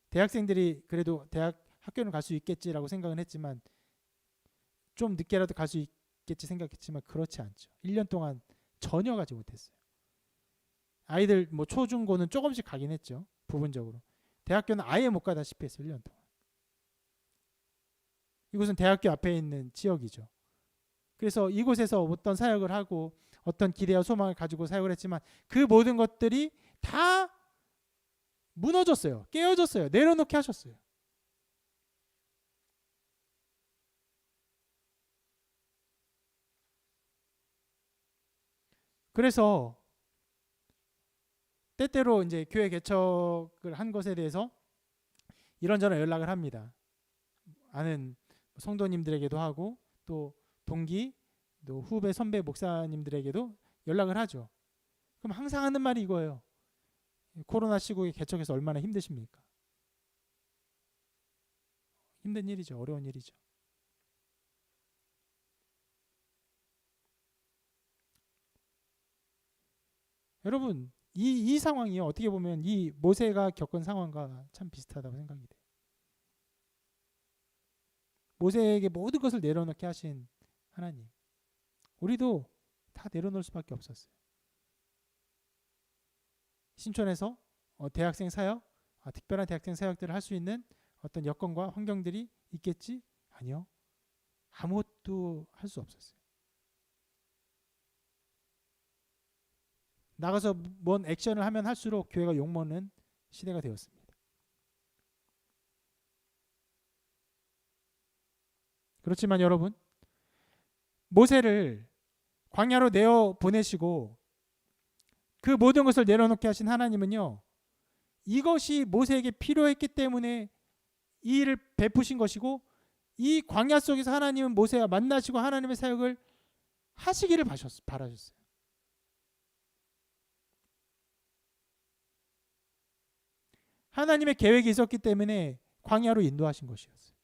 대학생들이 그래도 대학 학교는 갈 수 있겠지라고 생각은 했지만, 좀 늦게라도 갈 수 있겠지 생각했지만 그렇지 않죠. 1년 동안 전혀 가지 못했어요. 아이들 뭐 초중고는 조금씩 가긴 했죠. 부분적으로. 대학교는 아예 못 가다시피 했어요. 1년 동안. 이곳은 대학교 앞에 있는 지역이죠. 그래서 이곳에서 어떤 사역을 하고 어떤 기대와 소망을 가지고 사역을 했지만 그 모든 것들이 다 무너졌어요. 깨어졌어요. 내려놓게 하셨어요. 그래서 때때로 이제 교회 개척을 한 것에 대해서 이런저런 연락을 합니다. 아는 성도님들에게도 하고 또 동기, 또 후배, 선배 목사님들에게도 연락을 하죠. 그럼 항상 하는 말이 이거예요. 코로나 시국에 개척해서 얼마나 힘드십니까? 힘든 일이죠. 어려운 일이죠. 여러분, 이 상황이 어떻게 보면 이 모세가 겪은 상황과 참 비슷하다고 생각이 돼요. 모세에게 모든 것을 내려놓게 하신 하나님, 우리도 다 내려놓을 수밖에 없었어요. 신촌에서 대학생 사역, 특별한 대학생 사역들을 할 수 있는 어떤 여건과 환경들이 있겠지? 아니요. 아무것도 할 수 없었어요. 나가서 뭔 액션을 하면 할수록 교회가 욕먹는 시대가 되었습니다. 그렇지만 여러분, 모세를 광야로 내어 보내시고 그 모든 것을 내려놓게 하신 하나님은요, 이것이 모세에게 필요했기 때문에 이 일을 베푸신 것이고, 이 광야 속에서 하나님은 모세와 만나시고 하나님의 사역을 하시기를 바라셨어요. 하나님의 계획이 있었기 때문에 광야로 인도하신 것이었어요.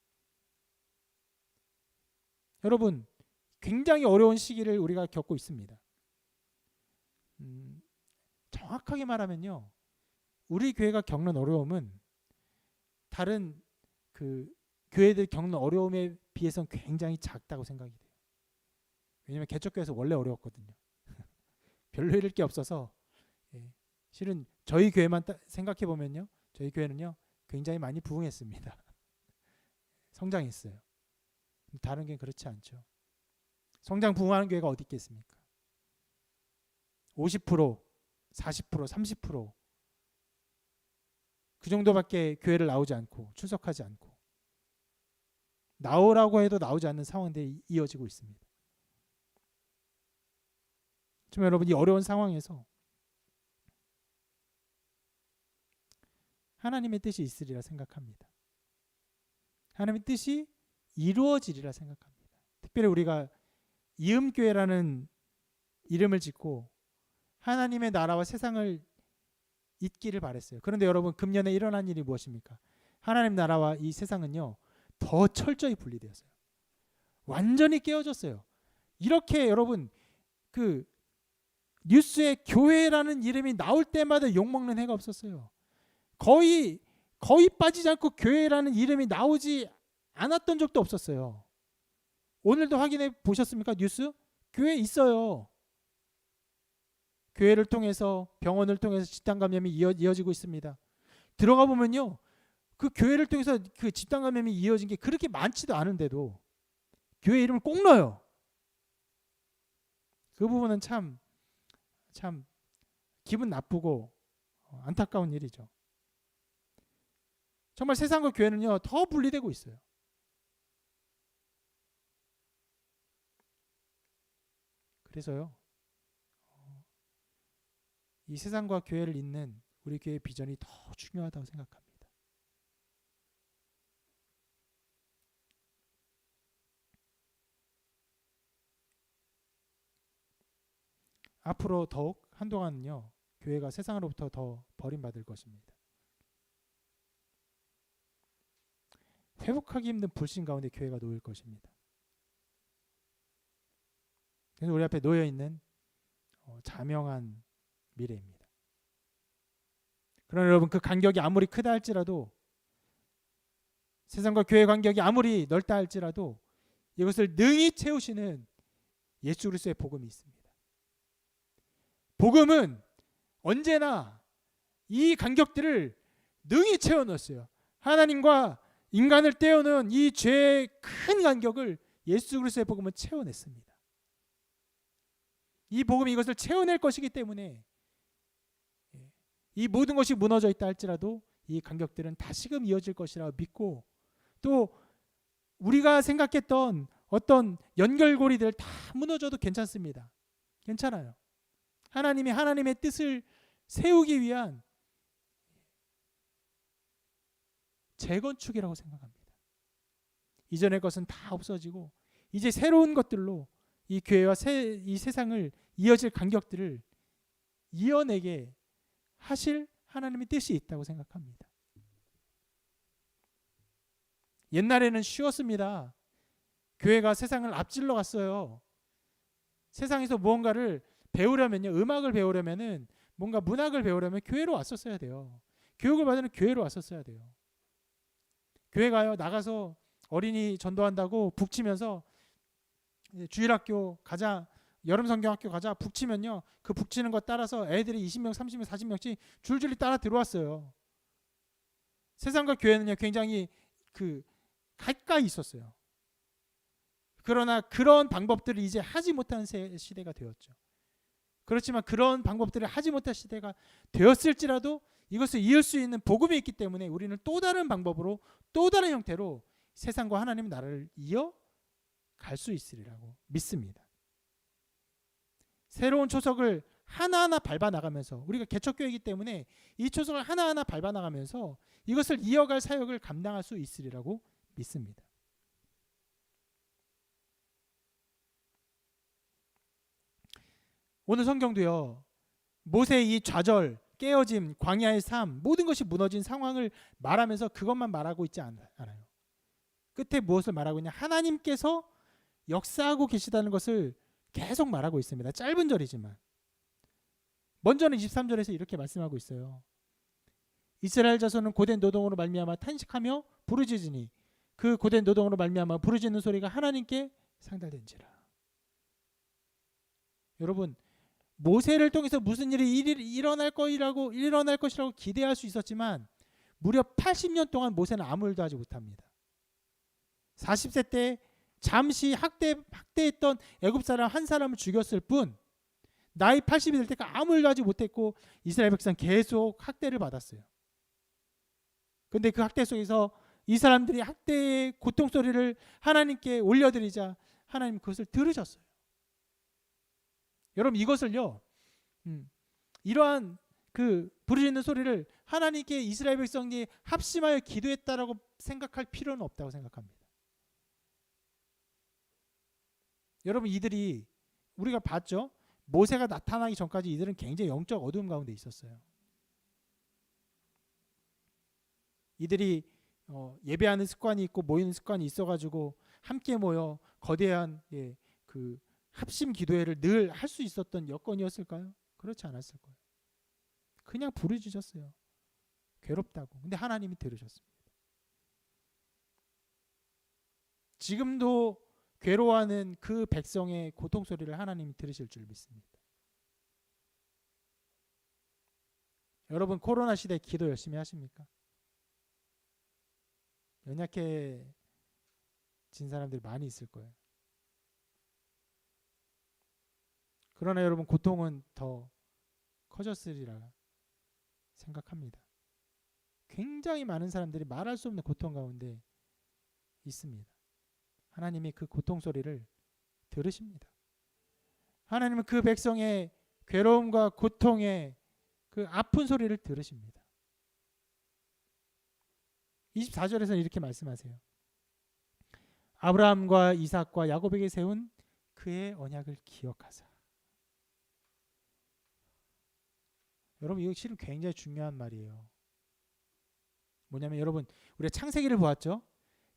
여러분, 굉장히 어려운 시기를 우리가 겪고 있습니다. 정확하게 말하면요, 우리 교회가 겪는 어려움은 다른 그 교회들 겪는 어려움에 비해서는 굉장히 작다고 생각이 돼요. 왜냐하면 개척교회에서 원래 어려웠거든요. 별로 잃을 게 없어서. 실은 저희 교회만 생각해 보면요, 저희 교회는요 굉장히 많이 부흥했습니다. 성장했어요. 다른 교회는 그렇지 않죠. 성장 부흥하는 교회가 어디 있겠습니까? 50%, 40%, 30%, 그 정도밖에 교회를 나오지 않고 출석하지 않고, 나오라고 해도 나오지 않는 상황들이 이어지고 있습니다. 정말 여러분, 이 어려운 상황에서 하나님의 뜻이 있으리라 생각합니다. 하나님의 뜻이 이루어지리라 생각합니다. 특별히 우리가 이음교회라는 이름을 짓고 하나님의 나라와 세상을 잇기를 바랬어요. 그런데 여러분, 금년에 일어난 일이 무엇입니까? 하나님 나라와 이 세상은요 더 철저히 분리되었어요. 완전히 깨어졌어요. 이렇게 여러분, 그 뉴스에 교회라는 이름이 나올 때마다 욕먹는 해가 없었어요. 거의 빠지지 않고 교회라는 이름이 나오지 않았던 적도 없었어요. 오늘도 확인해 보셨습니까? 뉴스? 교회 있어요. 교회를 통해서, 병원을 통해서 집단 감염이 이어지고 있습니다. 들어가 보면요, 그 교회를 통해서 그 집단 감염이 이어진 게 그렇게 많지도 않은데도 교회 이름을 꼭 넣어요. 그 부분은 참 기분 나쁘고 안타까운 일이죠. 정말 세상과 교회는요 더 분리되고 있어요. 그래서요, 이 세상과 교회를 잇는 우리 교회의 비전이 더 중요하다고 생각합니다. 앞으로 더욱 한동안은요 교회가 세상으로부터 더 버림받을 것입니다. 회복하기 힘든 불신 가운데 교회가 놓일 것입니다. 그래서 우리 앞에 놓여 있는 자명한 미래입니다. 그러나 여러분, 그 간격이 아무리 크다 할지라도, 세상과 교회 간격이 아무리 넓다 할지라도 이것을 능히 채우시는 예수 그리스도의 복음이 있습니다. 복음은 언제나 이 간격들을 능히 채워넣었어요. 하나님과 인간을 떼어놓은 이 죄의 큰 간격을 예수 그리스도의 복음은 채워냈습니다. 이 복음이 이것을 채워낼 것이기 때문에 이 모든 것이 무너져 있다 할지라도 이 간격들은 다시금 이어질 것이라 믿고, 또 우리가 생각했던 어떤 연결고리들 다 무너져도 괜찮습니다. 괜찮아요. 하나님이 하나님의 뜻을 세우기 위한 재건축이라고 생각합니다. 이전의 것은 다 없어지고 이제 새로운 것들로 이 교회와 이 세상을 이어질 간격들을 이어내게 하실 하나님의 뜻이 있다고 생각합니다. 옛날에는 쉬웠습니다. 교회가 세상을 앞질러 갔어요. 세상에서 무언가를 배우려면요, 음악을 배우려면은, 뭔가 문학을 배우려면 교회로 왔었어야 돼요. 교육을 받으면 교회로 왔었어야 돼요. 교회가요, 나가서 어린이 전도한다고 북치면서 주일학교 가자, 여름성경학교 가자 북치면요, 그 북치는 것 따라서 애들이 20명, 30명, 40명씩 줄줄이 따라 들어왔어요. 세상과 교회는요, 굉장히 가까이 있었어요. 그러나 그런 방법들을 이제 하지 못한 시대가 되었죠. 그렇지만 그런 방법들을 하지 못할 시대가 되었을지라도 이것을 이을 수 있는 복음이 있기 때문에 우리는 또 다른 방법으로, 또 다른 형태로 세상과 하나님의 나라를 이어갈 수 있으리라고 믿습니다. 새로운 초석을 하나하나 밟아나가면서, 우리가 개척교회이기 때문에 이 초석을 하나하나 밟아나가면서 이것을 이어갈 사역을 감당할 수 있으리라고 믿습니다. 오늘 성경도요, 모세의 이 좌절, 깨어짐, 광야의 삶, 모든 것이 무너진 상황을 말하면서 그것만 말하고 있지 않아요. 끝에 무엇을 말하고 있냐? 하나님께서 역사하고 계시다는 것을 계속 말하고 있습니다. 짧은 절이지만 먼저는 23절에서 이렇게 말씀하고 있어요. 이스라엘 자손은 고된 노동으로 말미암아 탄식하며 부르짖으니 그 고된 노동으로 말미암아 부르짖는 소리가 하나님께 상달된지라. 여러분, 모세를 통해서 무슨 일이 일어날 것이라고 기대할 수 있었지만 무려 80년 동안 모세는 아무 일도 하지 못합니다. 40세 때 잠시 학대했던 애굽 사람 한 사람을 죽였을 뿐, 나이 80이 될 때까지 아무 일도 하지 못했고 이스라엘 백성 계속 학대를 받았어요. 근데 그 학대 속에서 이 사람들이 학대의 고통 소리를 하나님께 올려드리자 하나님 그것을 들으셨어요. 여러분, 이것을요, 이러한 부르짖는 소리를 하나님께 이스라엘 백성이 합심하여 기도했다라고 생각할 필요는 없다고 생각합니다. 여러분, 이들이, 우리가 봤죠? 모세가 나타나기 전까지 이들은 굉장히 영적 어두움 가운데 있었어요. 이들이 예배하는 습관이 있고 모이는 습관이 있어가지고 함께 모여 거대한 합심 기도회를 늘 할 수 있었던 여건이었을까요? 그렇지 않았을 거예요. 그냥 부르짖었어요. 괴롭다고. 근데 하나님이 들으셨습니다. 지금도 괴로워하는 그 백성의 고통 소리를 하나님이 들으실 줄 믿습니다. 여러분, 코로나 시대에 기도 열심히 하십니까? 연약해진 사람들이 많이 있을 거예요. 그러나 여러분, 고통은 더 커졌으리라 생각합니다. 굉장히 많은 사람들이 말할 수 없는 고통 가운데 있습니다. 하나님이 그 고통 소리를 들으십니다. 하나님은 그 백성의 괴로움과 고통의 그 아픈 소리를 들으십니다. 24절에서는 이렇게 말씀하세요. 아브라함과 이삭과 야곱에게 세운 그의 언약을 기억하사. 여러분, 이거 실은 굉장히 중요한 말이에요. 뭐냐면, 여러분, 우리가 창세기를 보았죠?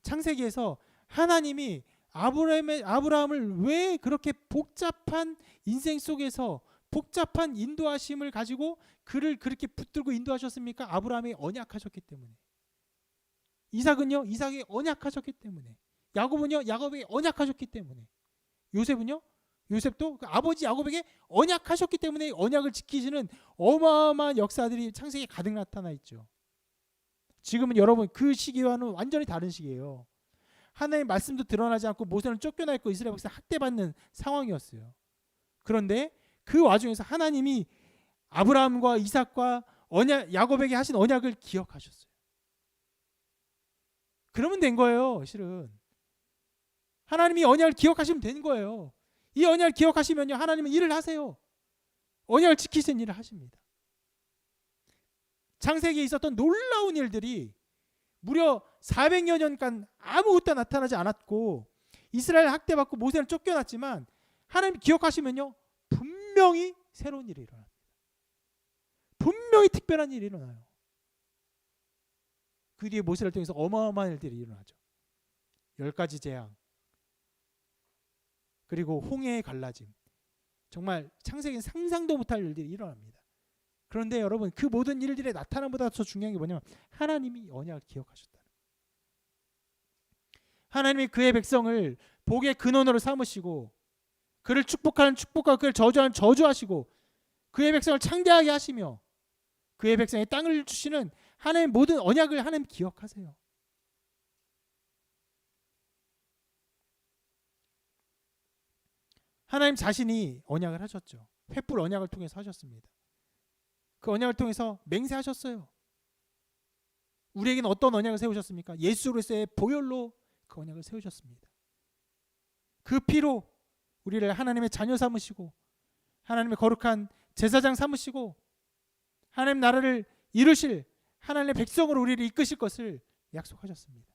창세기에서 하나님이 아브라함을 왜 그렇게 복잡한 인생 속에서 복잡한 인도하심을 가지고 그를 그렇게 붙들고 인도하셨습니까? 아브라함이 언약하셨기 때문에. 이삭은요, 이삭이 언약하셨기 때문에. 야곱은요, 야곱이 언약하셨기 때문에. 요셉은요, 요셉도 그 아버지 야곱에게 언약하셨기 때문에 언약을 지키시는 어마어마한 역사들이 창세기에 가득 나타나 있죠. 지금은 여러분 그 시기와는 완전히 다른 시기예요. 하나님의 말씀도 드러나지 않고 모세는 쫓겨나 있고 이스라엘 백성 학대받는 상황이었어요. 그런데 그 와중에서 하나님이 아브라함과 이삭과 야곱에게 하신 언약을 기억하셨어요. 그러면 된 거예요. 실은 하나님이 언약을 기억하시면 된 거예요. 이 언약을 기억하시면요, 하나님은 일을 하세요. 언약을 지키시는 일을 하십니다. 창세기에 있었던 놀라운 일들이 무려 400여 년간 아무것도 나타나지 않았고 이스라엘 학대받고 모세는 쫓겨났지만 하나님 기억하시면요, 분명히 새로운 일이 일어납니다. 분명히 특별한 일이 일어나요. 그 뒤에 모세를 통해서 어마어마한 일들이 일어나죠. 10가지 재앙, 그리고 홍해의 갈라짐, 정말 창세기는 상상도 못할 일들이 일어납니다. 그런데 여러분 그 모든 일들의 나타남보다 더 중요한 게 뭐냐면 하나님이 언약을 기억하셨다는 거예요. 하나님이 그의 백성을 복의 근원으로 삼으시고 그를 축복하는 축복과 그를 저주하는 저주하시고 그의 백성을 창대하게 하시며 그의 백성의 땅을 주시는 하나님의 모든 언약을 하나님 기억하세요. 하나님 자신이 언약을 하셨죠. 횃불 언약을 통해서 하셨습니다. 그 언약을 통해서 맹세하셨어요. 우리에게는 어떤 언약을 세우셨습니까? 예수 그리스도의 보혈로 그 언약을 세우셨습니다. 그 피로 우리를 하나님의 자녀 삼으시고 하나님의 거룩한 제사장 삼으시고 하나님 나라를 이루실 하나님의 백성으로 우리를 이끄실 것을 약속하셨습니다.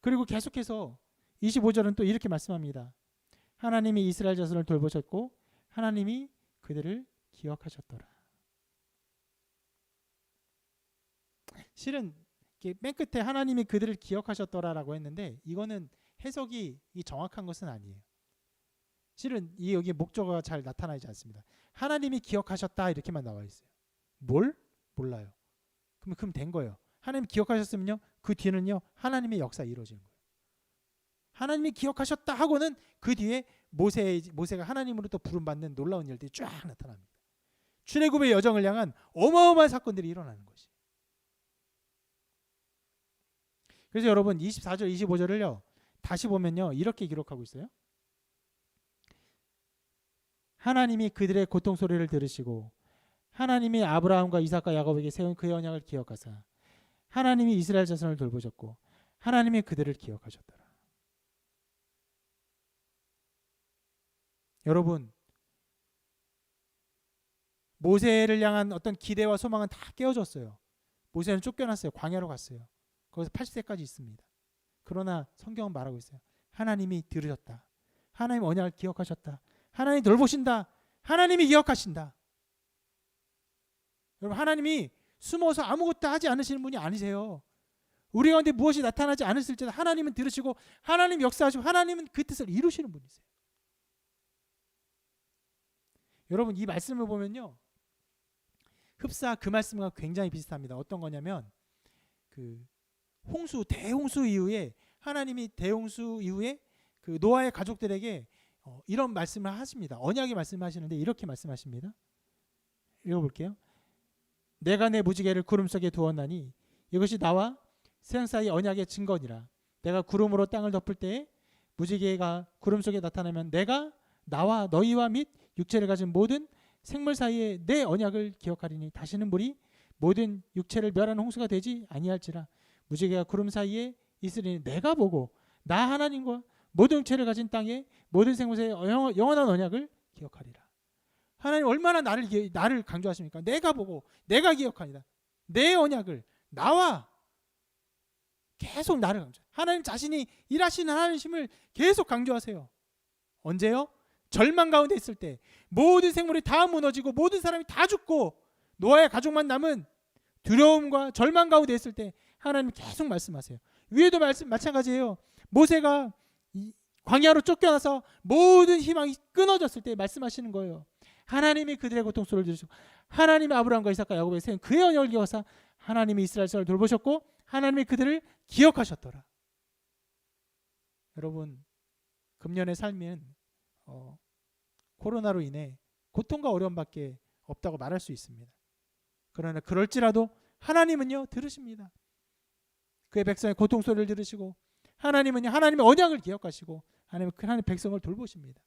그리고 계속해서 25절은 또 이렇게 말씀합니다. 하나님이 이스라엘 자손을 돌보셨고 하나님이 그들을 기억하셨더라. 실은 맨 끝에 하나님이 그들을 기억하셨더라라고 했는데 이거는 해석이 정확한 것은 아니에요. 실은 여기 목적어가 잘 나타나지 않습니다. 하나님이 기억하셨다 이렇게만 나와 있어요. 뭘? 몰라요. 그럼 된 거예요. 하나님 기억하셨으면요, 그 뒤는요 하나님의 역사 이루어지는 거예요. 하나님이 기억하셨다 하고는 그 뒤에 모세가 하나님으로부터 부름받는 놀라운 일들이 쫙 나타납니다. 출애굽의 여정을 향한 어마어마한 사건들이 일어나는 것이. 그래서 여러분 24절 25절을요 다시 보면요 이렇게 기록하고 있어요. 하나님이 그들의 고통 소리를 들으시고 하나님이 아브라함과 이삭과 야곱에게 세운 그의 언약을 기억하사 하나님이 이스라엘 자손을 돌보셨고 하나님이 그들을 기억하셨더라. 여러분 모세를 향한 어떤 기대와 소망은 다 깨어졌어요. 모세는 쫓겨났어요. 광야로 갔어요. 거기서 80세까지 있습니다. 그러나 성경은 말하고 있어요. 하나님이 들으셨다. 하나님 언약을 기억하셨다. 하나님이 돌보신다. 하나님이 기억하신다. 여러분 하나님이 숨어서 아무것도 하지 않으시는 분이 아니세요. 우리 가운데 무엇이 나타나지 않았을지라도 하나님은 들으시고 하나님 역사하시고 하나님은 그 뜻을 이루시는 분이세요. 여러분 이 말씀을 보면요 흡사 그 말씀과 굉장히 비슷합니다. 어떤 거냐면 그 대홍수 이후에 하나님이 대홍수 이후에 그 노아의 가족들에게 이런 말씀을 하십니다. 언약의 말씀을 하시는데 이렇게 말씀하십니다. 읽어볼게요. 내가 내 무지개를 구름 속에 두었나니 이것이 나와 세상 사이 언약의 증거니라. 내가 구름으로 땅을 덮을 때에 무지개가 구름 속에 나타나면 내가 나와 너희와 및 육체를 가진 모든 생물 사이에 내 언약을 기억하리니 다시는 물이 모든 육체를 멸하는 홍수가 되지 아니할지라. 무지개가 구름 사이에 있으리니 내가 보고 나 하나님과 모든 육체를 가진 땅에 모든 생물 사이에 영원한 언약을 기억하리라. 하나님 얼마나 나를 강조하십니까? 내가 보고 내가 기억하리라. 내 언약을 나와 계속 나를 강조. 하나님 자신이 일하시는 하나님심을 계속 강조하세요. 언제요? 절망 가운데 있을 때 모든 생물이 다 무너지고 모든 사람이 다 죽고 노아의 가족만 남은 두려움과 절망 가운데 있을 때 하나님 계속 말씀하세요. 위에도 마찬가지예요. 모세가 광야로 쫓겨나서 모든 희망이 끊어졌을 때 말씀하시는 거예요. 하나님이 그들의 고통소리를 들으시고 하나님이 아브라함과 이삭과 야곱에 세운 그의 언약을 기억하사 하나님이 이스라엘 자를 돌보셨고 하나님이 그들을 기억하셨더라. 여러분, 금년의 삶은 코로나로 인해 고통과 어려움밖에 없다고 말할 수 있습니다. 그러나 그럴지라도 하나님은요 들으십니다. 그의 백성의 고통소리를 들으시고 하나님은요 하나님의 언약을 기억하시고 하나님 백성을 돌보십니다.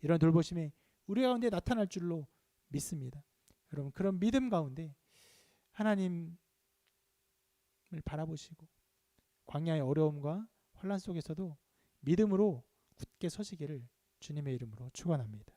이런 돌보심이 우리 가운데 나타날 줄로 믿습니다. 여러분, 그런 믿음 가운데 하나님을 바라보시고 광야의 어려움과 환난 속에서도 믿음으로 굳게 서시기를 주님의 이름으로 축원합니다.